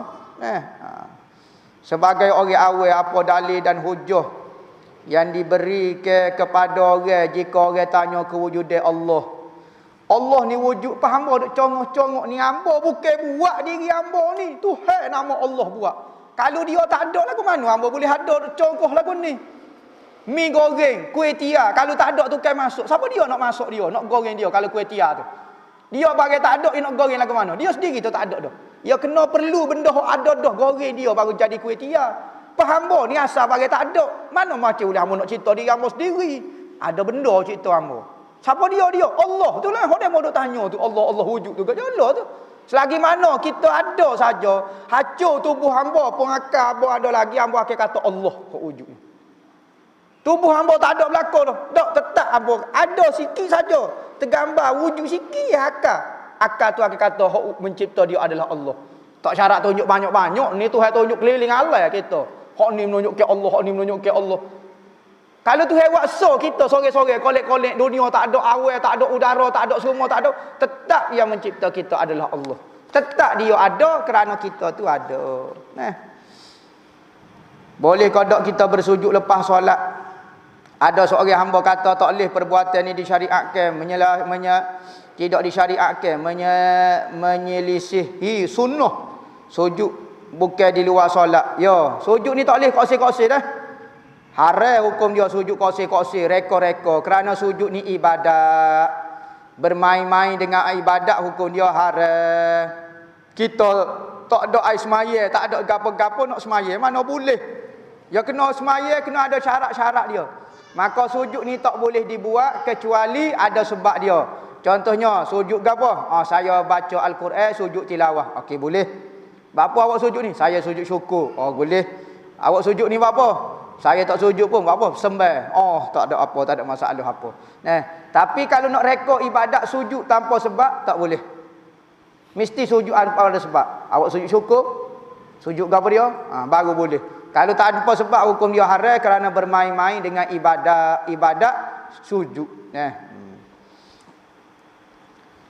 A: Sebagai orang awal apa dalil dan hujah yang diberi kepada orang jika orang tanya kewujudan Allah. Allah ni wujud, faham hamba duk congok-congok ni hamba bukan buat diri hamba ni. Tuhan nama Allah buat. Kalau dia tak ada lagu mana hamba boleh ada congkoh lagu ni. Mi goreng, kuih tia, kalau tak ada tukang masuk. Siapa dia nak masuk dia, nak goreng dia kalau kuih tia tu. Dia bagi tak ada dia nak goreng lagu mana? Dia sendiri tu tak ada dah. Ya kena perlu benda hok ada dah goreng dia baru jadi kuih tiar. Hamba ni asal bagi tak ada. Mana macam boleh hamba nak cerita diri hamba sendiri. Ada benda cerita hamba. Siapa dia? Allah tu lah. Hok dia mau duk tanya tu. Allah wujud tu. Kata Allah tu. Selagi mana kita ada saja, hancur tubuh hamba pun akal hamba ada lagi, hamba akan kata Allah hok wujud ni. Tubuh hamba tak ada belakang tu. Tak tetap hamba ada sikit saja. Tergambar wujud sikit akal. Akal tu akan kata hok mencipta dia adalah Allah. Tak syarat tunjuk banyak-banyak. Ni Tuhan tunjuk keliling alam kita. Hok ni menunjuk ke Allah, hok ni menunjuk ke Allah. Kalau Tuhan buat so kita sore-sore kolek-kolek dunia tak ada awal, tak ada udara, tak ada semua, tak ada, tetap yang mencipta kita adalah Allah. Tetap dia ada kerana kita tu ada. Boleh kodok kita bersujud lepas solat. Ada seorang hamba kata tak boleh perbuatan ni disyariatkan, tidak disyariatkan, menyelisihi sunnah. Sujud bukan di luar solat. Ya, sujud ni tak boleh kosir-kosir dah. Haram hukum dia sujud kosir-kosir, reka-reka. Kerana sujud ni ibadat. Bermain-main dengan ibadat hukum dia haram. Kita tak ada air semaya, tak ada gapo-gapo nak semaya, mana boleh. Ya kena semaya, kena ada syarat-syarat dia. Maka sujud ni tak boleh dibuat kecuali ada sebab dia. Contohnya sujud gapo? Saya baca Al-Quran, sujud tilawah. Okey, boleh. Apa awak sujud ni? Saya sujud syukur. Boleh. Awak sujud ni apa? Saya tak sujud pun, apa? Sembah. Tak ada apa, tak ada masalah apa. Tapi kalau nak rekod ibadat sujud tanpa sebab, tak boleh. Mesti sujud ada sebab. Awak sujud syukur, sujud apa dia? Baru boleh. Kalau tak ada sebab, hukum dia haram kerana bermain-main dengan ibadat sujud.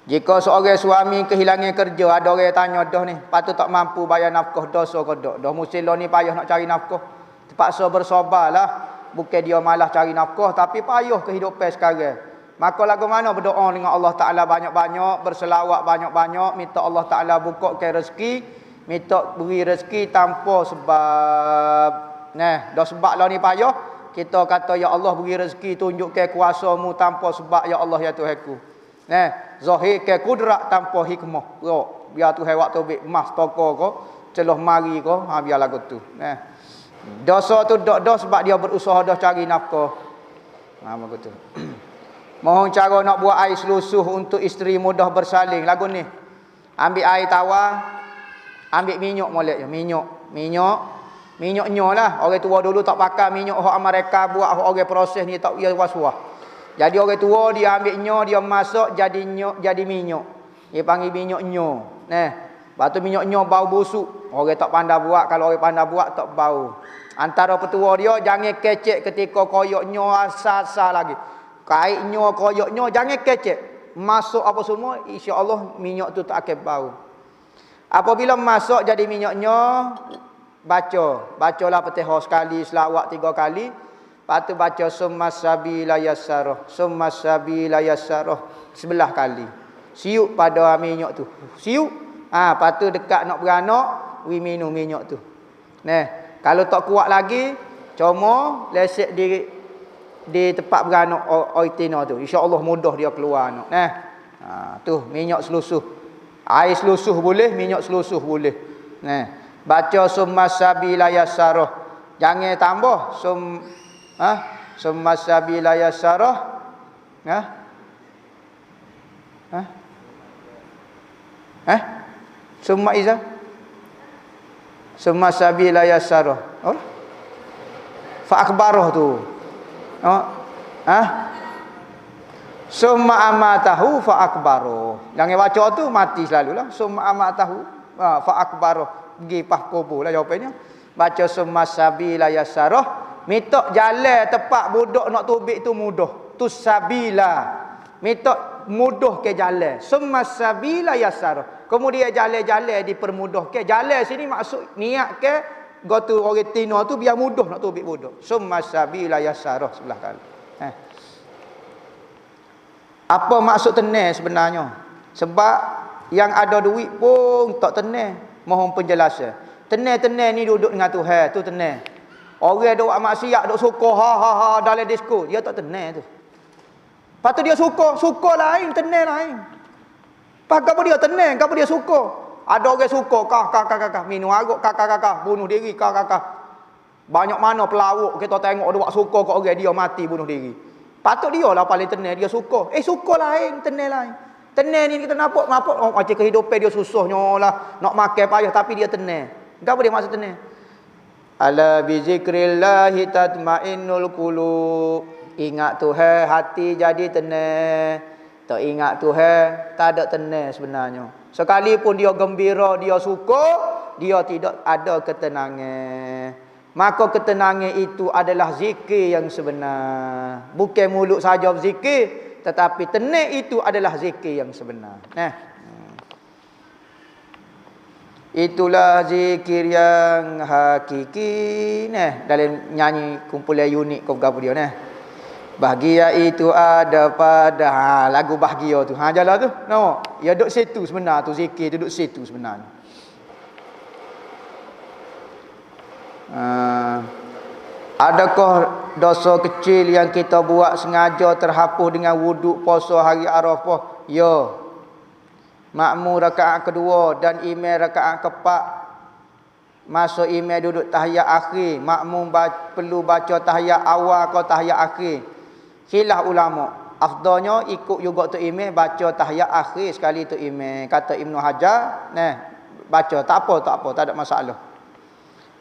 A: Jika seorang suami kehilangan kerja, ada orang tanya dah ni, patut tak mampu bayar nafkah, dosa ke tak? Dah musim ni payah nak cari nafkah. Terpaksa bersabarlah. Bukan dia malah cari nafkah, tapi payah kehidupan sekarang. Maka lagu mana berdoa dengan Allah Ta'ala banyak-banyak, berselawat banyak-banyak, minta Allah Ta'ala bukakan rezeki, minta beri rezeki tanpa sebab. Dah sebab lah ni payah, kita kata ya Allah beri rezeki, tunjukkan kuasamu tanpa sebab ya Allah ya Tuhanku. Zahirkan kudrat tanpa hikmah. Biar Tuhan waktu ambil emas toko ko, celoh mari ko, biar lagu tu. Dosa tu dosa sebab dia berusaha dah cari nafkah. Begitu. Mohon cara nak buat air selusuh untuk isteri mudah bersalin. Lagu ni. Ambil air tawar, ambil minyak molek je. Minyaknya lah. Orang tua dulu tak pakai minyak hak mereka buat hak orang proses ni tak ia was-was. Jadi orang tua dia ambilnya, dia masak jadi minyak. Dia panggil minyaknya. Lepas tu minyaknya bau busuk. Orang tak pandai buat, kalau orang pandai buat tak bau. Antara petua dia jangan kecek ketika koyoknya asal-asal lagi. Kaitnya koyoknya jangan kecek. Masuk apa semua, insya-Allah minyak tu tak akan bau. Apabila masak jadi minyaknya, bacalah Fatihah sekali, selawat 3 kali. Lepas tu baca summas sabila yassarah, summas sabila yassarah 11 kali. Siup pada minyak tu. Siup. Lepas tu dekat nak beranak, minum minyak tu. Kalau tak kuat lagi, cuma lesek di tempat beranak oitina tu. Insya-Allah mudah dia keluar anak. Tu minyak selusuh. Air selusuh boleh, minyak selusuh boleh. Baca summas sabila yassarah. Jangan tambah summas sabila yassarah. Summa iza summa sabila yassarah. Fa akhbarah tu. Summa amatahu fa akbaroh. Jangan baca tu mati selalulah. Summa amatahu fa akbaroh. Pergi pah kubur lah jawapannya. Baca summa sabila yassarah. Minta jalan tepat budak nak tubik tu mudah. Tu sabila. Minta mudah ke jalan. Summa sabila yassarah. Kemudian jalan-jalan dipermudah ke. Jalan sini maksud niat ke go tu orang tina tu biar mudah nak tubik budak. Summa sabila yassarah 11 kali. Apa maksud tenang sebenarnya? Sebab yang ada duit pun tak tenang. Mohon penjelasan. Tenang-tenang ni duduk dengan Tuhan tu tenang. Orang duk buat maksiat, duk suka ha dalam disko, dia tak tenang tu. Lepas tu dia suka lain, tenang lain. Apa dia tenang, apa dia suka.
B: Ada orang suka kah minum arak kah bunuh diri kah. Banyak mana pelawak kita tengok dia buat suka kat orang dia mati bunuh diri. Patut dia lah paling tenang dia suka. Suka lain, tenang lain. Tenang ni kita nampak macam kehidupan dia susahnya lah, nak makan payah tapi dia tenang. Apa dia maksud tenang? Ala bi zikrillah tatmainnul qulub. Ingat Tuhan hati jadi tenang. Tak ingat Tuhan tak ada tenang sebenarnya. Sekalipun dia gembira, dia suka, dia tidak ada ketenangan. Maka ketenangan itu adalah zikir yang sebenar. Bukan mulut saja berzikir, tetapi tenang itu adalah zikir yang sebenar. Itulah zikir yang hakiki. Dalam nyanyi kumpulan unik kau gapo dia bahagia itu ada pada lagu bahagia tu. Jalan tu. Nampak? Ya duduk situ sebenar tu zikir tu duduk situ sebenarnya. Adakah dosa kecil yang kita buat sengaja terhapus dengan wuduk puasa hari Arafah? Ya. Makmum rakaat kedua dan imam rakaat keempat. Masuk imam duduk tahiyat akhir, makmum perlu baca tahiyat awal atau tahiyat akhir. Khilaf ulama. Afdalnya ikut juga tu imam baca tahiyat akhir sekali tu imam. Kata Ibnu Hajar, baca tak apa, tak ada masalah.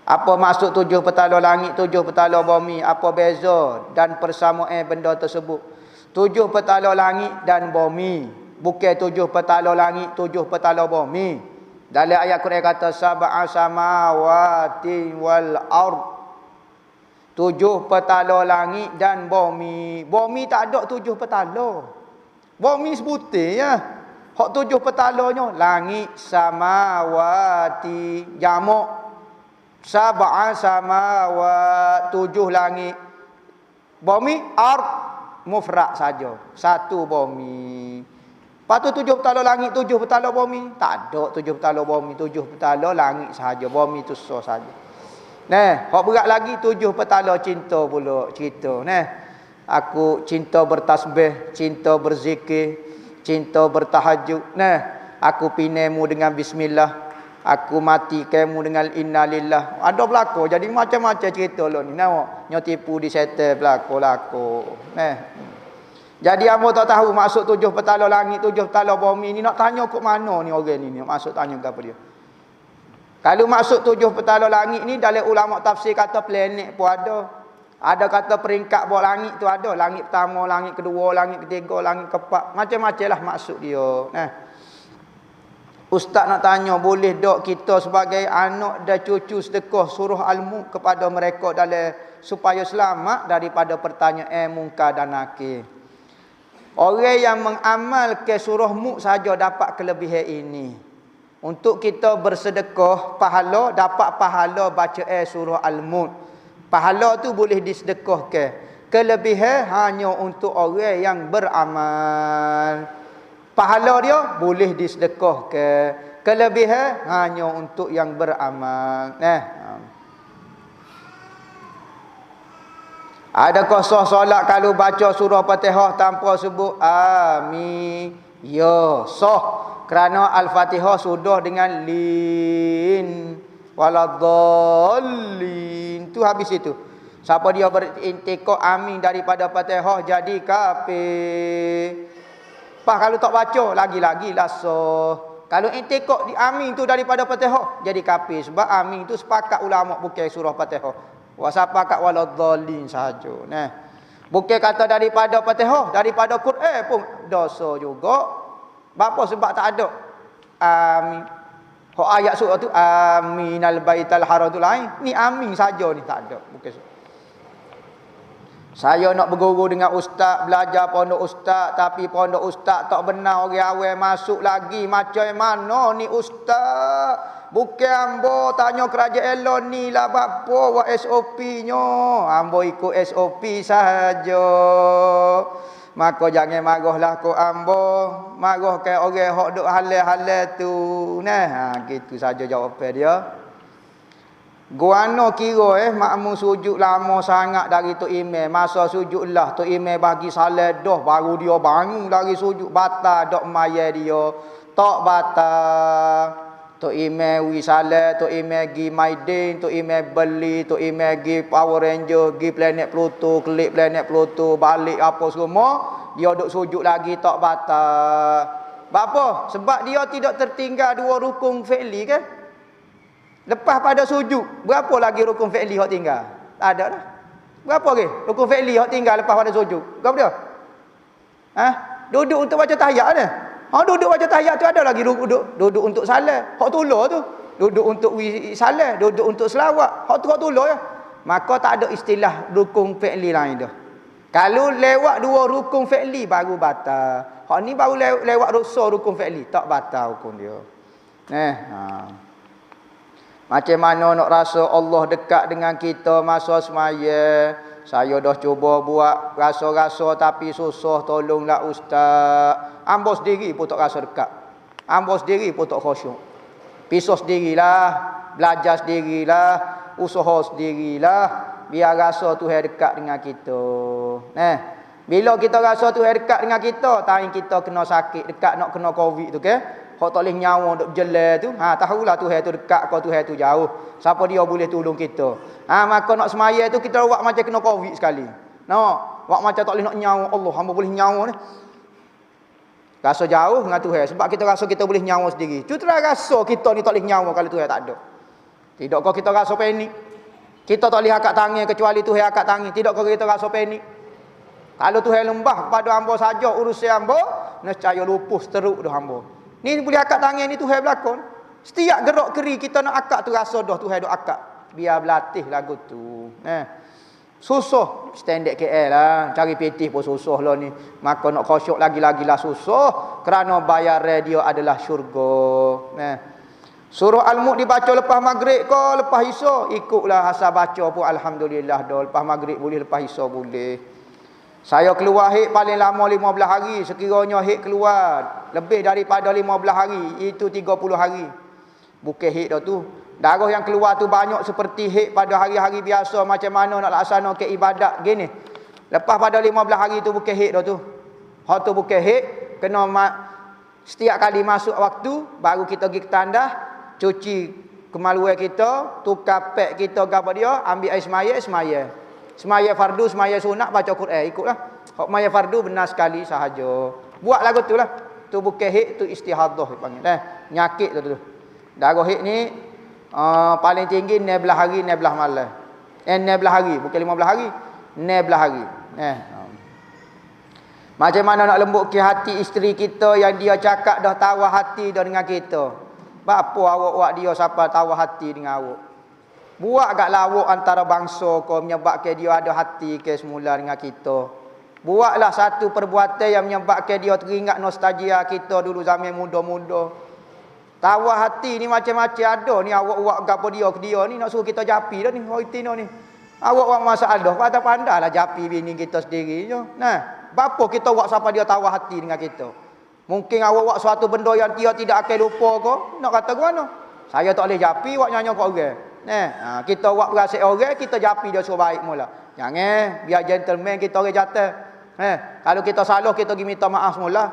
B: Apa maksud 7 petala langit, 7 petala bumi? Apa beza dan persamaan benda tersebut? 7 petala langit dan bumi. Bukan 7 petala langit, 7 petala bumi. Dalam ayat Quran kata sab'a samawati wal ard. 7 petala langit dan bumi. Bumi tak ada 7 petala. Bumi sebutir ya. Hak 7 petalanya langit samawati jamak. Sab'a samawat 7 langit. Bumi ard mufrad saja. Satu bumi. Lepas tu 7 petala langit, 7 petala bumi. Tak ada 7 petala bumi, 7 petala langit sahaja. Bumi tu so saja. Hak berat lagi 7 petala cinta pula cerita. Aku cinta bertasbih, cinta berzikir, cinta bertahajud. Aku pinemu dengan bismillah. Aku mati kamu dengan innalillah. Ada berlaku. Jadi macam-macam cerita lo ni. Nampak? Nyo tipu di setel berlaku. Jadi hamba tak tahu maksud 7 petala langit, 7 petala bumi ni. Nak tanya kok mana ni orang ni. Maksud tanya ke apa dia. Kalau maksud 7 petala langit ni, dalam ulama tafsir kata planet pun ada. Ada kata peringkat bawah langit tu ada. Langit pertama, langit kedua, langit ketiga, langit keempat. Macam-macam lah maksud dia. Ustaz nak tanya, boleh tak kita sebagai anak dan cucu sedekah surah Al-Mulk kepada mereka dalam supaya selamat daripada pertanyaan mungkar dan nakir? Orang yang mengamalkan surah Mulk saja dapat kelebihan ini. Untuk kita bersedekah, pahala dapat pahala bacaan surah Al-Mulk. Pahala tu boleh disedekahkan. Kelebihan hanya untuk orang yang beramal. Pahala dia boleh disedekahkan. Kelebihan hanya untuk yang beramal. Adakah sah solat kalau baca surah Fatihah tanpa sebut amin? Ya, sah. Kerana Al-Fatihah sudah dengan lin waladhdallin. Tu habis itu. Siapa dia berintikad amin daripada Fatihah jadi kafir. Kalau tak baca lagi-lagi lah sah. Kalau intikad di amin tu daripada Fatihah jadi kafir. Sebab amin tu sepakat ulama bukan surah Fatihah. Wa sapakat waladhdallin sahaja. Bukan kata daripada Fatihah, daripada Quran pun dosa juga. Bapa sebab tak ada amin. Hak ayat surah tu aminal baital haram tu lain. Ni amin saja ni tak ada. Bukan. Saya nak berguru dengan ustaz, belajar pondok ustaz, tapi pondok ustaz tak benar, orang awal masuk lagi. Macam mana ni ustaz? Bukan ambo tanya kerajaan elon ni lah apa buat SOP-nya. Ambo ikut SOP sahaja. Maka jangan marahlah ko ambo. Marah ke orang hok duk halal-halal tu. Gitu saja jawapan dia. Guano kira makmum sujud lama sangat dari tu imam. Masa sujud lah tu imam bagi salat dah baru dia bangun dari sujud, batal dak mayat dia. Tak batal. Tok Ime wisale, Tok Ime gi Maiden, Tok Ime beli, Tok Ime gi Power Ranger, gi planet Pluto, klik planet Pluto, balik apa semua, dia duk sujud lagi tak batal. Apa? Sebab dia tidak tertinggal 2 rukun fi'li kan? Lepas pada sujud, berapa lagi rukun fi'li hok tinggal? Tak ada dah. Berapa lagi rukun fi'li hok tinggal lepas pada sujud? Berapa dia? Duduk untuk baca tahiyat dah. Duduk baca tahiyat tu ada lagi duduk untuk salat. Hak tulur tu. Duduk untuk salat, duduk untuk selawat. Hak tu hak tulur ya. Maka tak ada istilah rukun fi'li lain dah. Kalau lewat 2 rukun fi'li baru batal. Hak ni baru lewat rukun fi'li, tak batal hukum dia. Macam mana nak rasa Allah dekat dengan kita masa semaya? Saya dah cuba buat rasa-rasa tapi susah, tolonglah ustaz. Ambo sendiri pun tak rasa dekat. Ambo sendiri pun tak khusyuk. Pisau sendirilah, belajar sendirilah, usaha sendirilah, biar rasa Tuhan dekat dengan kita. Bila kita rasa Tuhan dekat dengan kita, tahu kita kena sakit, dekat nak kena Covid tu ke? Hak tak boleh nyawa duk berjalan tu, tahulah Tuhan tu dekat kau, Tuhan tu jauh. Siapa dia boleh tolong kita. Maka nak semaya tu kita buat macam kena Covid sekali. Buat macam tak boleh nak nyawa. Allah, hamba boleh nyawa ni. Rasa jauh dengan Tuhan sebab kita rasa kita boleh nyawa sendiri. Cutera rasa kita ni tak boleh nyawa kalau Tuhan tak ada. Tidakkah kita rasa panik? Kita tak boleh angkat tangan kecuali Tuhan angkat tangan. Tidakkah kita rasa panik? Kalau Tuhan lembah kepada hamba saja urusan hamba, nescaya lupus teruk dah hamba. Ni boleh akak tangan ni Tuhan berlakon. Setiap gerak keri kita nak akak tu rasa dah Tuhan duk akak. Biar berlatih lagu tu. Susah standard KL lah. Cari PT pun susah lah ni. Maka nak khusyuk lagi-lagilah susah. Kerana bayar radio adalah syurga. Surah Al-Mulk dibaca lepas maghrib ke lepas isya? Ikutlah asal baca pun alhamdulillah dah. Lepas maghrib boleh, lepas isya boleh. Saya keluar hik paling lama 15 hari. Sekiranya hik keluar lebih daripada 15 hari, itu 30 hari. Bukan hik dah tu. Darah yang keluar tu banyak seperti hik pada hari-hari biasa. Macam mana nak laksana ke ibadat gini. Lepas pada 15 hari tu bukan hik dah tu. Hak tu bukan hik. Kena setiap kali masuk waktu, baru kita pergi ke tandah, cuci kemaluan kita, tukar pek kita ke apa dia, ambil air semaya. Semaya fardu, semaya sunat, baca Quran, ikutlah. Hak semaya fardu benar sekali sahaja. Buat lagu tu lah. Tu bukan hik, tu istihadah panggil. Nyakit tu. Darah hik ni paling tinggi 16 hari, 16 malam. 16 hari, bukan 15 hari. 16 hari. Macam mana nak lembutkan hati isteri kita yang dia cakap dah tawar hati dah dengan kita. Apa awak dia siapa tawar hati dengan awak? Buat agak lawak antara bangsa kau menyebabkan dia ada hati ke semula dengan kita. Buatlah satu perbuatan yang menyebabkan dia teringat nostalgia kita dulu zaman muda-muda. Tawar hati ni macam-macam ada ni. Awak gapo dia ke dia ni nak suruh kita japi dah ni. Hoitino ni. Awak masalah pandai-pandailah japi bini kita sendiri je. Bapa kita buat siapa dia tawar hati dengan kita. Mungkin awak buat suatu benda yang dia tidak akan lupa ke, nak kata ke mana? Saya tak boleh japi buat nyanyi kat orang. Kita buat perasaan orang, kita japi dia suruh baik mula. Jangan, biar gentleman kita orang jatuh. Kalau kita salah, kita pergi minta maaf semula.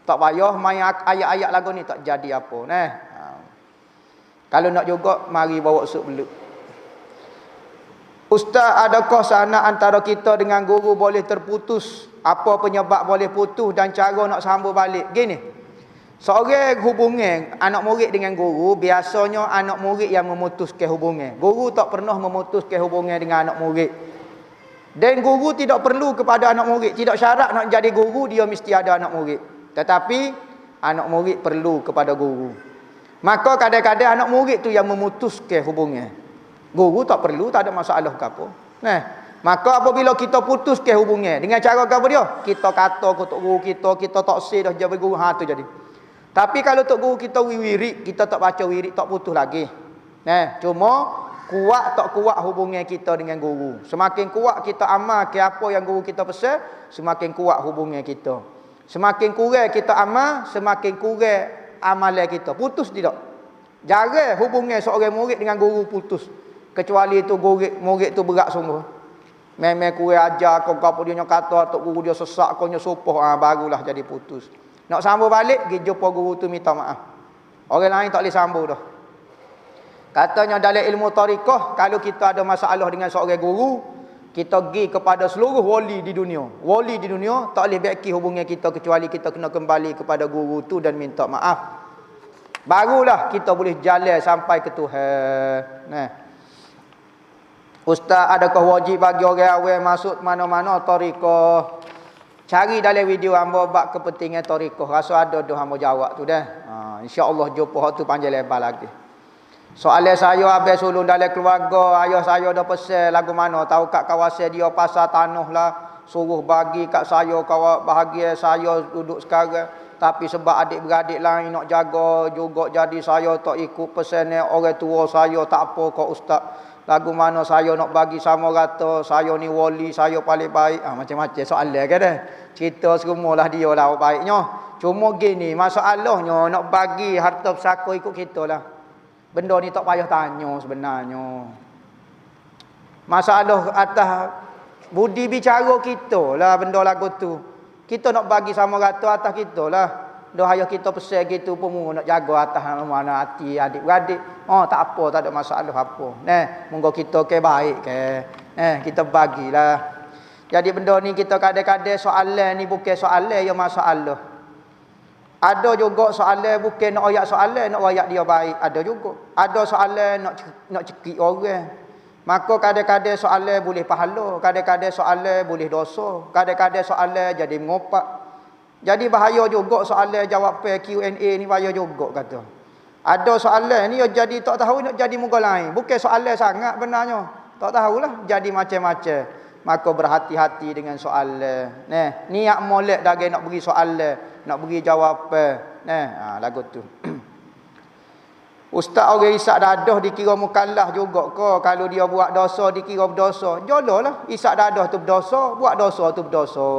B: Tak payah main ayat-ayat lagu ni, tak jadi apa. Kalau nak juga, mari bawa sup beluk. Ustaz, adakah sana antara kita dengan guru boleh terputus? Apa penyebab boleh putus dan cara nak sambung balik? Gini, seorang hubungan anak murid dengan guru, biasanya anak murid yang memutuskan hubungan. Guru tak pernah memutuskan hubungan dengan anak murid. Dan guru tidak perlu kepada anak murid. Tidak syarat nak jadi guru, dia mesti ada anak murid. Tetapi, anak murid perlu kepada guru. Maka kadang-kadang anak murid tu yang memutuskan hubungan. Guru tak perlu, tak ada masalah ke apa. Maka apabila kita putuskan hubungan dengan cara apa dia? Kita kata ke tok guru kita tak sih dah jadi guru, tu jadi. Tapi kalau tok guru kita wirid, kita tak baca wirid, tak putus lagi. Cuma kuat tak kuat hubungan kita dengan guru. Semakin kuat kita amal ke apa yang guru kita pesan, semakin kuat hubungan kita. Semakin kurang kita amal, semakin kurang amalan kita. Putus tidak? Jarang hubungan seorang murid dengan guru putus. Kecuali itu murid tu berat sungguh. Memang kurang ajar kau apa dia kata tok guru dia sesak kau nya sopoh, barulah jadi putus. Nak sambung balik pergi jumpa guru tu minta maaf. Orang lain tak boleh sambung dah. Katanya dalam ilmu tariqah, kalau kita ada masalah dengan seorang guru, kita pergi kepada seluruh wali di dunia. Wali di dunia tak boleh baiki hubungan kita kecuali kita kena kembali kepada guru tu dan minta maaf. Barulah kita boleh jalan sampai ke Tuhan. Nah. Ustaz, adakah wajib bagi orang awam masuk mana-mana tariqah? Cari dalam video hamba bab kepentingan tariqah. Rasa ada dah hamba jawab tu dah. Insya-Allah jumpa hak tu panjang lebar lagi. Soalan saya habis sulung dalam keluarga, ayah saya dah pesan lagu mana, tahu kat kawasan dia pasar tanah lah, suruh bagi kat saya kawan bahagia saya duduk sekarang. Tapi sebab adik-beradik lain nak jaga juga, jadi saya tak ikut pesan orang tua saya. Tak apa kau ustaz, lagu mana saya nak bagi sama rata, saya ni wali, saya paling baik. Macam-macam soalan kan dah. Cerita semualah dia lah baiknya. Cuma gini, masalahnya nak bagi harta pesaka ikut kita lah. Benda ni tak payah tanya sebenarnya. Masalah atas budi bicara kita lah benda lagu tu. Kita nak bagi sama rata atas kita lah. Dah ayah kita pesan gitu pun nak jaga atas mana hati adik-beradik. Tak apa, tak ada masalah apa. Moga kita ke baik ke. Kita bagilah. Jadi benda ni kita kadang-kadang soalan ni bukan soalan yang masalah. Ada juga soalan bukan nak ayat soalan, nak ayat dia baik. Ada juga. Ada soalan nak cekik orang. Maka kadang-kadang soalan boleh pahala, kadang-kadang soalan boleh dosa, kadang-kadang soalan jadi mengopak. Jadi bahaya juga soalan jawab Q&A ni, bahaya juga kata. Ada soalan ni jadi tak tahu nak jadi muka lain. Bukan soalan sangat benarnya. Tak tahulah jadi macam-macam. Maka berhati-hati dengan soalan. Niat molek dah nak bagi soalan, nak bagi jawapan. Lagu tu. Ustaz, orang isap dadah dikira mukallaf juga ke? Kalau dia buat dosa dikira berdosa. Jolalah, isap dadah tu berdosa, buat dosa tu berdosa.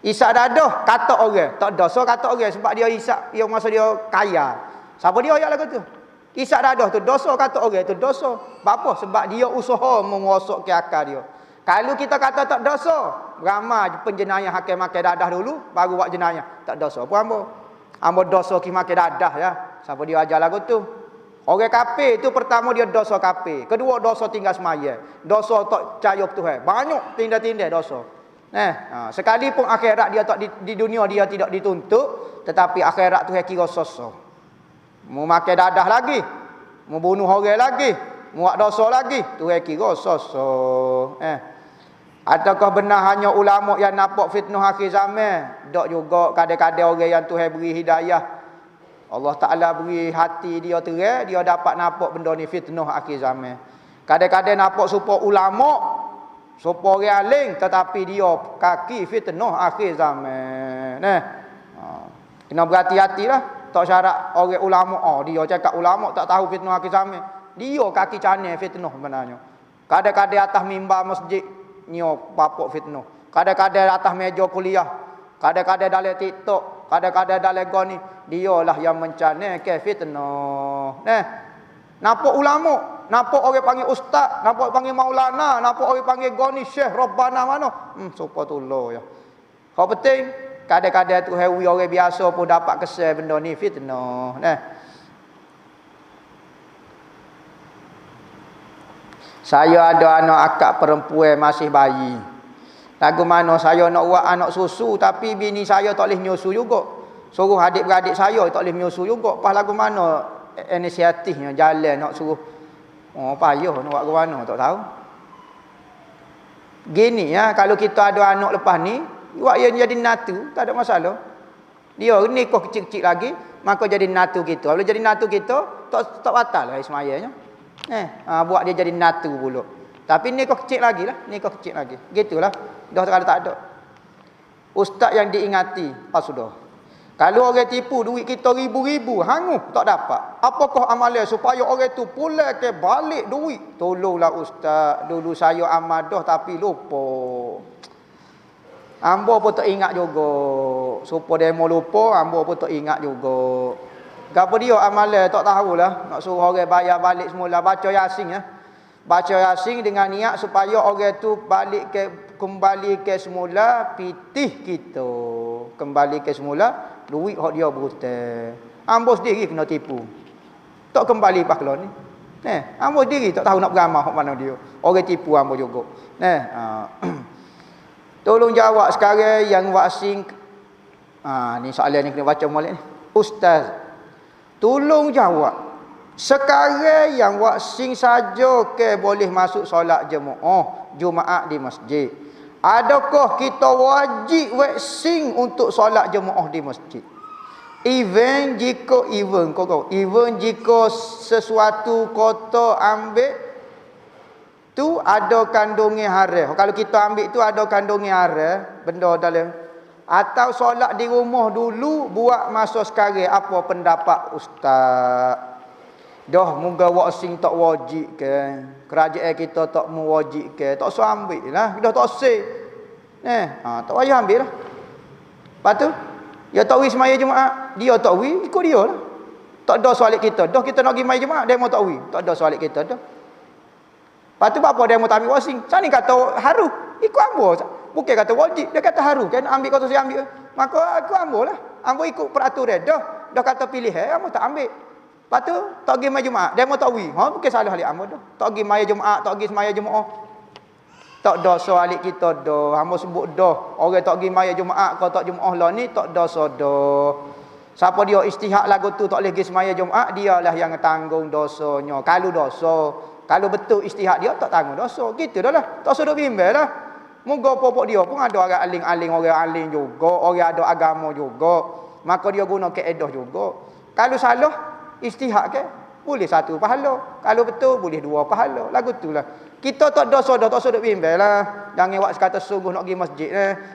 B: Isap dadah kata orang, tak dosa kata orang sebab dia isap, dia masa dia kaya. Siapa dia ayat lagu tu? Isap dadah tu dosa kata orang tu dosa. Apa? Sebab dia usaha merosakkan akal dia. Kalau kita kata tak dosa, ramai penjenayah hakim makan dadah dulu baru buat jenayah. Tak dosa apa hamba? Hamba dosa ki makan dadah ya. Siapa dia ajar lagu tu? Orang kafir tu pertama dia dosa kafir, kedua dosa tinggal semaya, dosa tak percaya Tuhan. Banyak tindak-tindak dosa. Sekalipun akhirat dia tak di dunia dia tidak dituntut, tetapi akhirat Tuhan kira soso. Mau makan dadah lagi, mau bunuh orang lagi, mau buat dosa lagi, Tuhan kira soso. Adakah benar hanya ulama yang nampak fitnah akhir zaman? Tak juga, kadang-kadang orang yang Tuhan beri hidayah, Allah Ta'ala beri hati dia terang, dia dapat nampak benda ni fitnah akhir zaman. Kadang-kadang nampak supaya ulama, supaya orang alim, tetapi dia kaki fitnah akhir zaman. Kena berhati-hatilah. Tak syarat orang ulama, dia cakap ulama tak tahu fitnah akhir zaman. Dia kaki canai fitnah sebenarnya. Kadang-kadang atas mimbar masjid, nyo papok fitnah. Kadang-kadang atas meja kuliah, kadang-kadang dalam TikTok, kadang-kadang dalam goni, dialah yang mencanangkan fitnah. Nampak ulama, nampak orang panggil ustaz, nampak panggil maulana, nampak orang panggil goni syekh rabbana mana. Supaya tolong ya. Kau penting kadang-kadang tu hewi orang biasa pun dapat kesal benda ni fitnah. Saya ada anak akak perempuan masih bayi. Lagu mana saya nak buat anak susu tapi bini saya tak boleh nyusu juga. Suruh adik-beradik saya tak boleh nyusu juga. Pas lagu mana inisiatifnya jalan nak suruh. Payah nak buat ke mana tak tahu. Gini ya, kalau kita ada anak lepas ni, buat yang jadi natu, tak ada masalah. Dia nikah kecil-kecil lagi, maka jadi natu kita. Kalau jadi natu kita, tak batal lah semayanya. Buat dia jadi natu pula. Tapi nikah kecil lagi lah, nikah kecil lagi. Gitulah. Dah sekali tak ada. Ustaz yang diingati, sudah. Kalau orang tipu duit kita ribu-ribu, hangus tak dapat. Apakah amalan supaya orang tu pulai ke balik duit? Tolonglah ustaz, dulu saya amal dah tapi lupa. Hamba pun tak ingat juga. Supaya demo lupa, hamba pun tak ingat juga. Gapo dia amalan tak tahulah. Nak suruh orang bayar balik semula, baca Yasin ya. Baca Yasin dengan niat supaya orang tu balik ke kembali ke semula pitih kita. Kembali ke semula, duit hak dia berhutang. Ambo sendiri kena tipu. Tak kembali paklon ni. Ambo sendiri tak tahu nak beramal hak mana dia. Orang tipu ambo juga. Tolong jawab sekarang yang vaksin. Ni soalan ni kena baca molek ni. Ustaz, tolong jawab. Sekarang yang vaksin saja ke boleh masuk solat Jumaat di masjid. Adakah kita wajib vaksin untuk solat jemaah di masjid? Even jika sesuatu kota ambil tu ada kandungnya haram. Kalau kita ambil tu ada kandungnya haram, benda dalam. Atau solat di rumah dulu buat masa sekarang, apa pendapat ustaz? Dah moga vaksin tak wajib ke? Kerajaan kita tak mewajib ke? Tak usah ambil lah. Dah tak usah. Tak payah ambil lah. Lepas tu dia tak wi semaya Jumaat, dia tak wi, ikut dia lah. Tak ada soalan kita. Dah kita nak pergi semaya Jumaat, dia mau tak wi. Tak ada soalan kita dah. Lepas tu apa dia mau tak ambil vaksin? Sani kata haru, ikut ambo. Bukan kata wajib, dia kata haru. Kan ambil kata saya ambil. Maka aku ambo lah. Ambo ikut peraturan dah. Dah kata pilih ambo tak ambil. Lepas tu tak pergi semaya Jumaat, dia mau tak wi. Bukan salah halik ambo dah. Tak pergi semaya Jumaat, tak pergi semaya Jumaat. Tak dosa alik kita dah. Hamba sebut dah. Orang tak pergi maya Jumaat kau tak Jumaat lah ni tak dosa dah. Siapa dia istihak lagu tu tak boleh pergi semaya Jumaat, dialah yang tanggung dosanya. Kalau dosa, kalau betul istihak dia tak tanggung dosa. Gitu dah lah. Tak suruh bimbel dah. Moga popok dia pun ada orang aling-aling, orang aling juga, orang ada agama juga. Maka dia guna kaedah juga. Kalau salah istihak ke boleh 1 pahala. Kalau betul boleh 2 pahala. Lagu tu lah. Kita tak dosa dah, tak suruh bimbel lah. Jangan buat sekata sungguh nak pergi masjid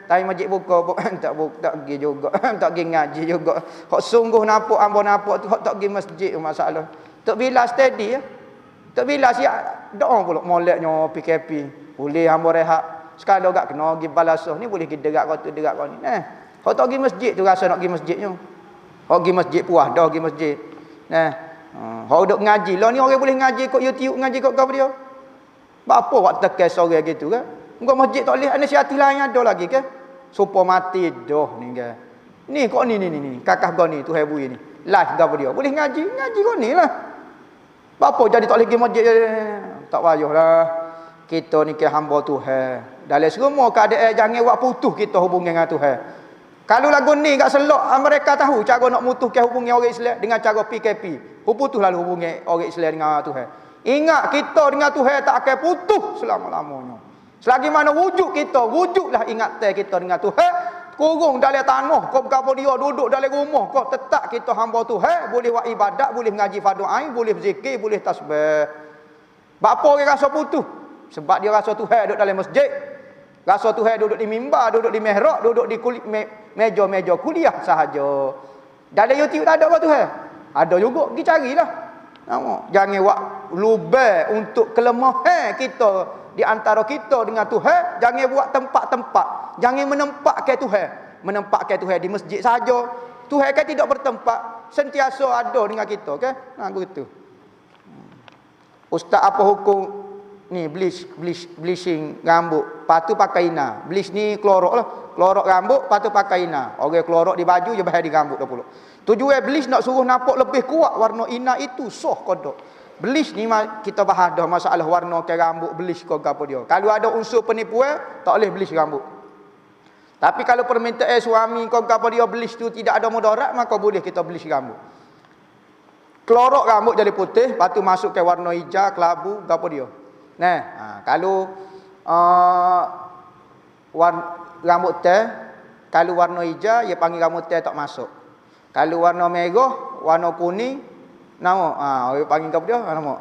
B: tapi masjid buka tak pergi juga. Tak pergi ngaji juga. Hak sungguh nampak ambo nampak tu hak tak pergi masjid masalah. Tak bila steady Tak bila siap doa pula moleknya PKP. Boleh hamba rehat. Sekali agak kena pergi balasah ni boleh pergi derak kau tu derak kau ni. Hak tak pergi masjid tu rasa nak pergi masjidnya. Hak pergi masjid puas dah pergi masjid. Hak duk ngaji. Lah ni orang boleh ngaji kok YouTube, ngaji kok apa dia? Apa buat tekan sore gitu kan? Engkau masjid tak boleh nasihat lain ada lagi ke? Supaya mati dah ni kan. Ni kok ni kakak kau ni tu hebui ni. Live gapo dia. Boleh ngaji kau ni lah. Apa jadi tak boleh pergi masjid tak payahlah. Kita ni ke hamba Tuhan. Dalam semua keadaan jangan buat putus kita hubungan dengan Tuhan. Kalau lagu ni kat selok mereka tahu cara nak mutuhkan hubungan orang Islam dengan cara PKP. Putus lalu hubungan orang Islam dengan Tuhan. Ingat kita dengan Tuhan tak akan putus selama-lamanya. Selagi mana wujud kita, wujudlah ingatan kita dengan Tuhan. Kurung dalam tanah, kau berapa dia duduk dalam rumah, kau tetap kita hamba Tuhan, boleh buat ibadat, boleh mengaji fardu ain, boleh berzikir, boleh tasbih. Bapa orang rasa putus? Sebab dia rasa Tuhan duduk dalam masjid. Rasa Tuhan duduk di mimbar, duduk di mihrab, duduk di meja-meja kuliah sahaja. Dalam YouTube tak ada apa Tuhan? Ada juga, pergi carilah. Jangan buat lubang untuk kelemahan kita di antara kita dengan Tuhan. Jangan buat tempat-tempat. Jangan menempatkan Tuhan. Menempatkan Tuhan di masjid saja. Tuhan kan tidak bertempat. Sentiasa ada dengan kita kan. Begitu. Ustaz apa hukum ni bleaching rambut? Patu pakai ina. Bleach ni klorok lah. Klorok rambut patu pakai ina. Orang klorok di baju je bahaya di rambut dah pula. Tujuan bleach nak suruh nampak lebih kuat warna ina itu soh kodok. Bleach ni kita bahas dah masalah warna ke rambut bleach ke apa dia. Kalau ada unsur penipuan tak boleh bleach rambut. Tapi kalau permintaan suami ke apa dia bleach tu tidak ada mudarat maka boleh kita bleach rambut. Klorok rambut jadi putih, lepas tu masuk ke warna hijau, kelabu, apa dia. Kalau rambut teh, kalau warna hijau dia panggil rambut teh tak masuk. Kalau warna merah, warna kuning, nama dia panggil apa dia? Nama.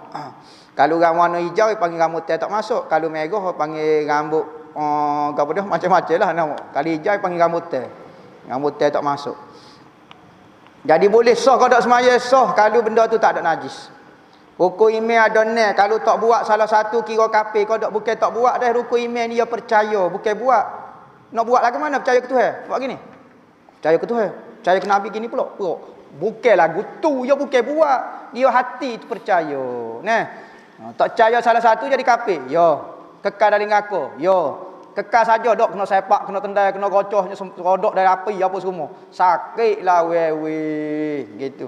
B: Kalau warna hijau dia panggil rambut teh tak masuk. Kalau merah dia panggil rambut apa dia? Macam-macam lah nama. Kalau hijau dia panggil rambut teh. Rambut teh tak masuk. Jadi boleh sah kalau tak semaya sah kalau benda tu tak ada najis. Rukun iman ada ni, kalau tak buat salah satu kira kafir, kau tak bukan tak buat dah rukun iman ni dia percaya, bukan buat. Nak buat lagi mana percaya ke Tuhan? Buat gini. Percaya ke Tuhan. Percaya ke Nabi gini pula. Bukan lagu tu dia bukan buat. Dia hati tu percaya. Tak percaya salah satu jadi kafir. Ya. Kekal dalam neraka. Ya. Kekal saja dok kena sepak, kena tendai, kena gocohnya rodok dari api apa semua. Sakitlah wewe gitu.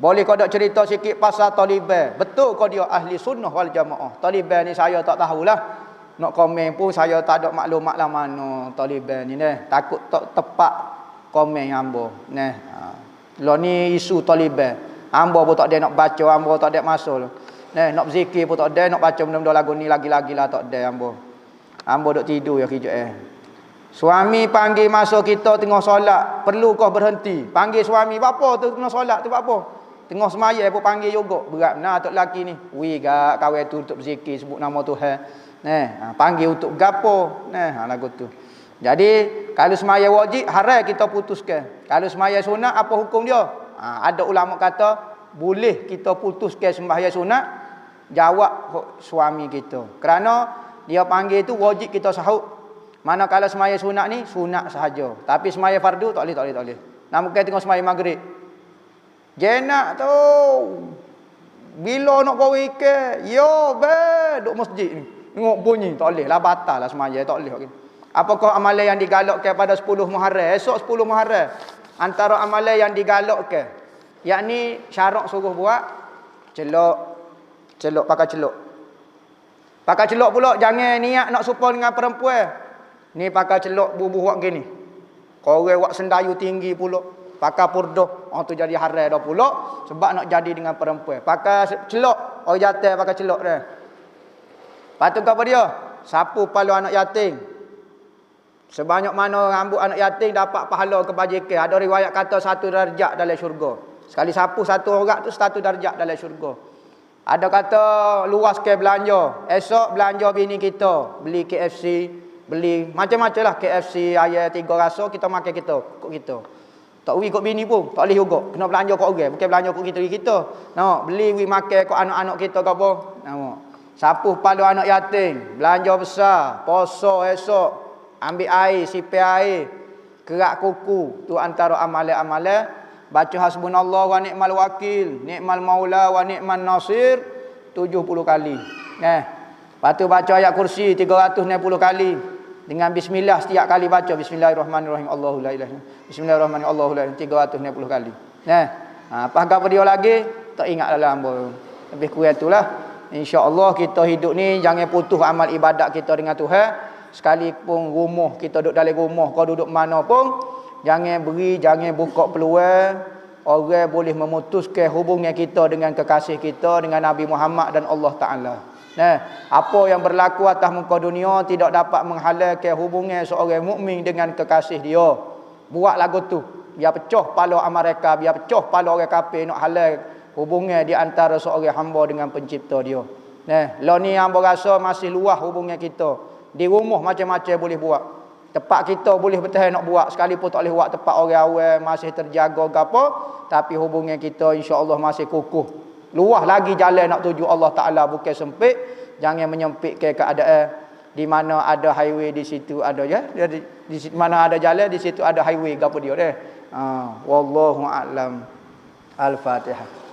B: Boleh kau dok cerita sikit pasal Taliban. Betul kau dia ahli sunnah wal jamaah. Taliban ni saya tak tahulah. Nak komen pun saya tak ada maklumat lah mana Taliban ni dah. Takut tak tepat komen hamba. Nah. Lo ni isu Taliban. Hamba pun tak ada nak baca, hamba tak ada masuk. Nak berzikir pun tak ada, nak baca benda-benda lagu ni lagi-lagi lah tak ada hamba. Hamba duk tidur ya kijak Suami panggil masuk kita tengah solat, perlu kau berhenti? Panggil suami, apa tu tengah solat tu apa? Tengah semaya pun panggil juga. Berat nah tok lelaki ni. Wi gak kawan tu untuk berzikir sebut nama Tuhan. Panggil untuk gapo? Lagu tu. Jadi kalau semaya wajib haram kita putuskan. Kalau semaya sunat apa hukum dia? Ada ulama kata boleh kita putuskan sembahyang sunat jawab suami kita. Kerana dia panggil tu wajib kita sahut. Manakala semaya sunat ni sunat sahaja. Tapi semaya fardu tak boleh. Namun kita tengok semaya maghrib. Jenak tu bila nak kau ikan, yo be duk masjid ni. Tengok bunyi tak boleh lah, batal lah semaya tak boleh. Apakah amalan yang digalakkan pada 10 Muharram? Esok 10 Muharram. Antara amalan yang digalakkan, yakni syarak suruh buat celok pakai celok. Pakai celok pula jangan niat nak serupa dengan perempuan. Ni pakai celok bubuh buat gini. Korang buat sendayu tinggi pula. Pakai purdah. Tu jadi haram dah pula sebab nak jadi dengan perempuan. Pakai celok, orang jatuh pakai celok dah. Patut apa dia? Sapu palu anak yatim. Sebanyak mana rambut anak yatim dapat pahala kebajikan. Ada riwayat kata 1 darjat dalam syurga. Sekali sapu 1 orang tu 1 darjat dalam syurga. Ada kata luaskan belanja. Esok belanja bini kita. Beli KFC. Beli macam-macam lah. KFC, ayam 3 rasa. Kita makan kita. Kok kita. Tak wi kok bini pun. Tak boleh juga. Kena belanja kok orang. Bukan belanja kok kita. Nampak? Beli wi makan kok anak-anak kita ke apa. Nampak? Sapu palu anak yatim. Belanja besar. Poso esok. Ambil air. Sipir air. Kerak kuku. Tu antara amalan-amalan. Baca hasbunallah wa ni'mal wakil, ni'mal maula wa ni'man nasir 70 kali. Lepas tu baca ayat kursi 360 kali. Dengan bismillah setiap kali baca bismillahirrahmanirrahim Allahu la ilaha illallah. Bismillahirrahmanirrahim Allahu la ilaha 360 kali. Apa apa dia lagi? Tak ingat dalam hamba. Lebih kurang itulah. Insya-Allah kita hidup ni jangan putus amal ibadat kita dengan Tuhan. Sekalipun rumah kita duduk dalam rumah, kau duduk mana pun jangan buka peluang orang boleh memutuskan hubungan kita dengan kekasih kita, dengan Nabi Muhammad dan Allah Ta'ala. Apa yang berlaku atas muka dunia tidak dapat menghalalkan hubungan seorang mukmin dengan kekasih dia. Buat lagu tu. Biar pecah pala mereka, biar pecah pala orang kafir nak halal hubungan di antara seorang hamba dengan pencipta dia. Lah ni hamba rasa masih luas hubungan kita. Di rumah macam-macam boleh buat. Tempat kita boleh bertahan nak buat, sekalipun tak boleh buat tempat orang awal masih terjaga ke apa, tapi hubungan kita insya-Allah masih kukuh. Luah lagi jalan nak tuju Allah Taala, bukan sempit. Jangan menyempitkan keadaan. Di mana ada highway di situ ada di mana ada jalan di situ ada highway, gapo dia deh. Wallahu a'lam. Al-Fatihah.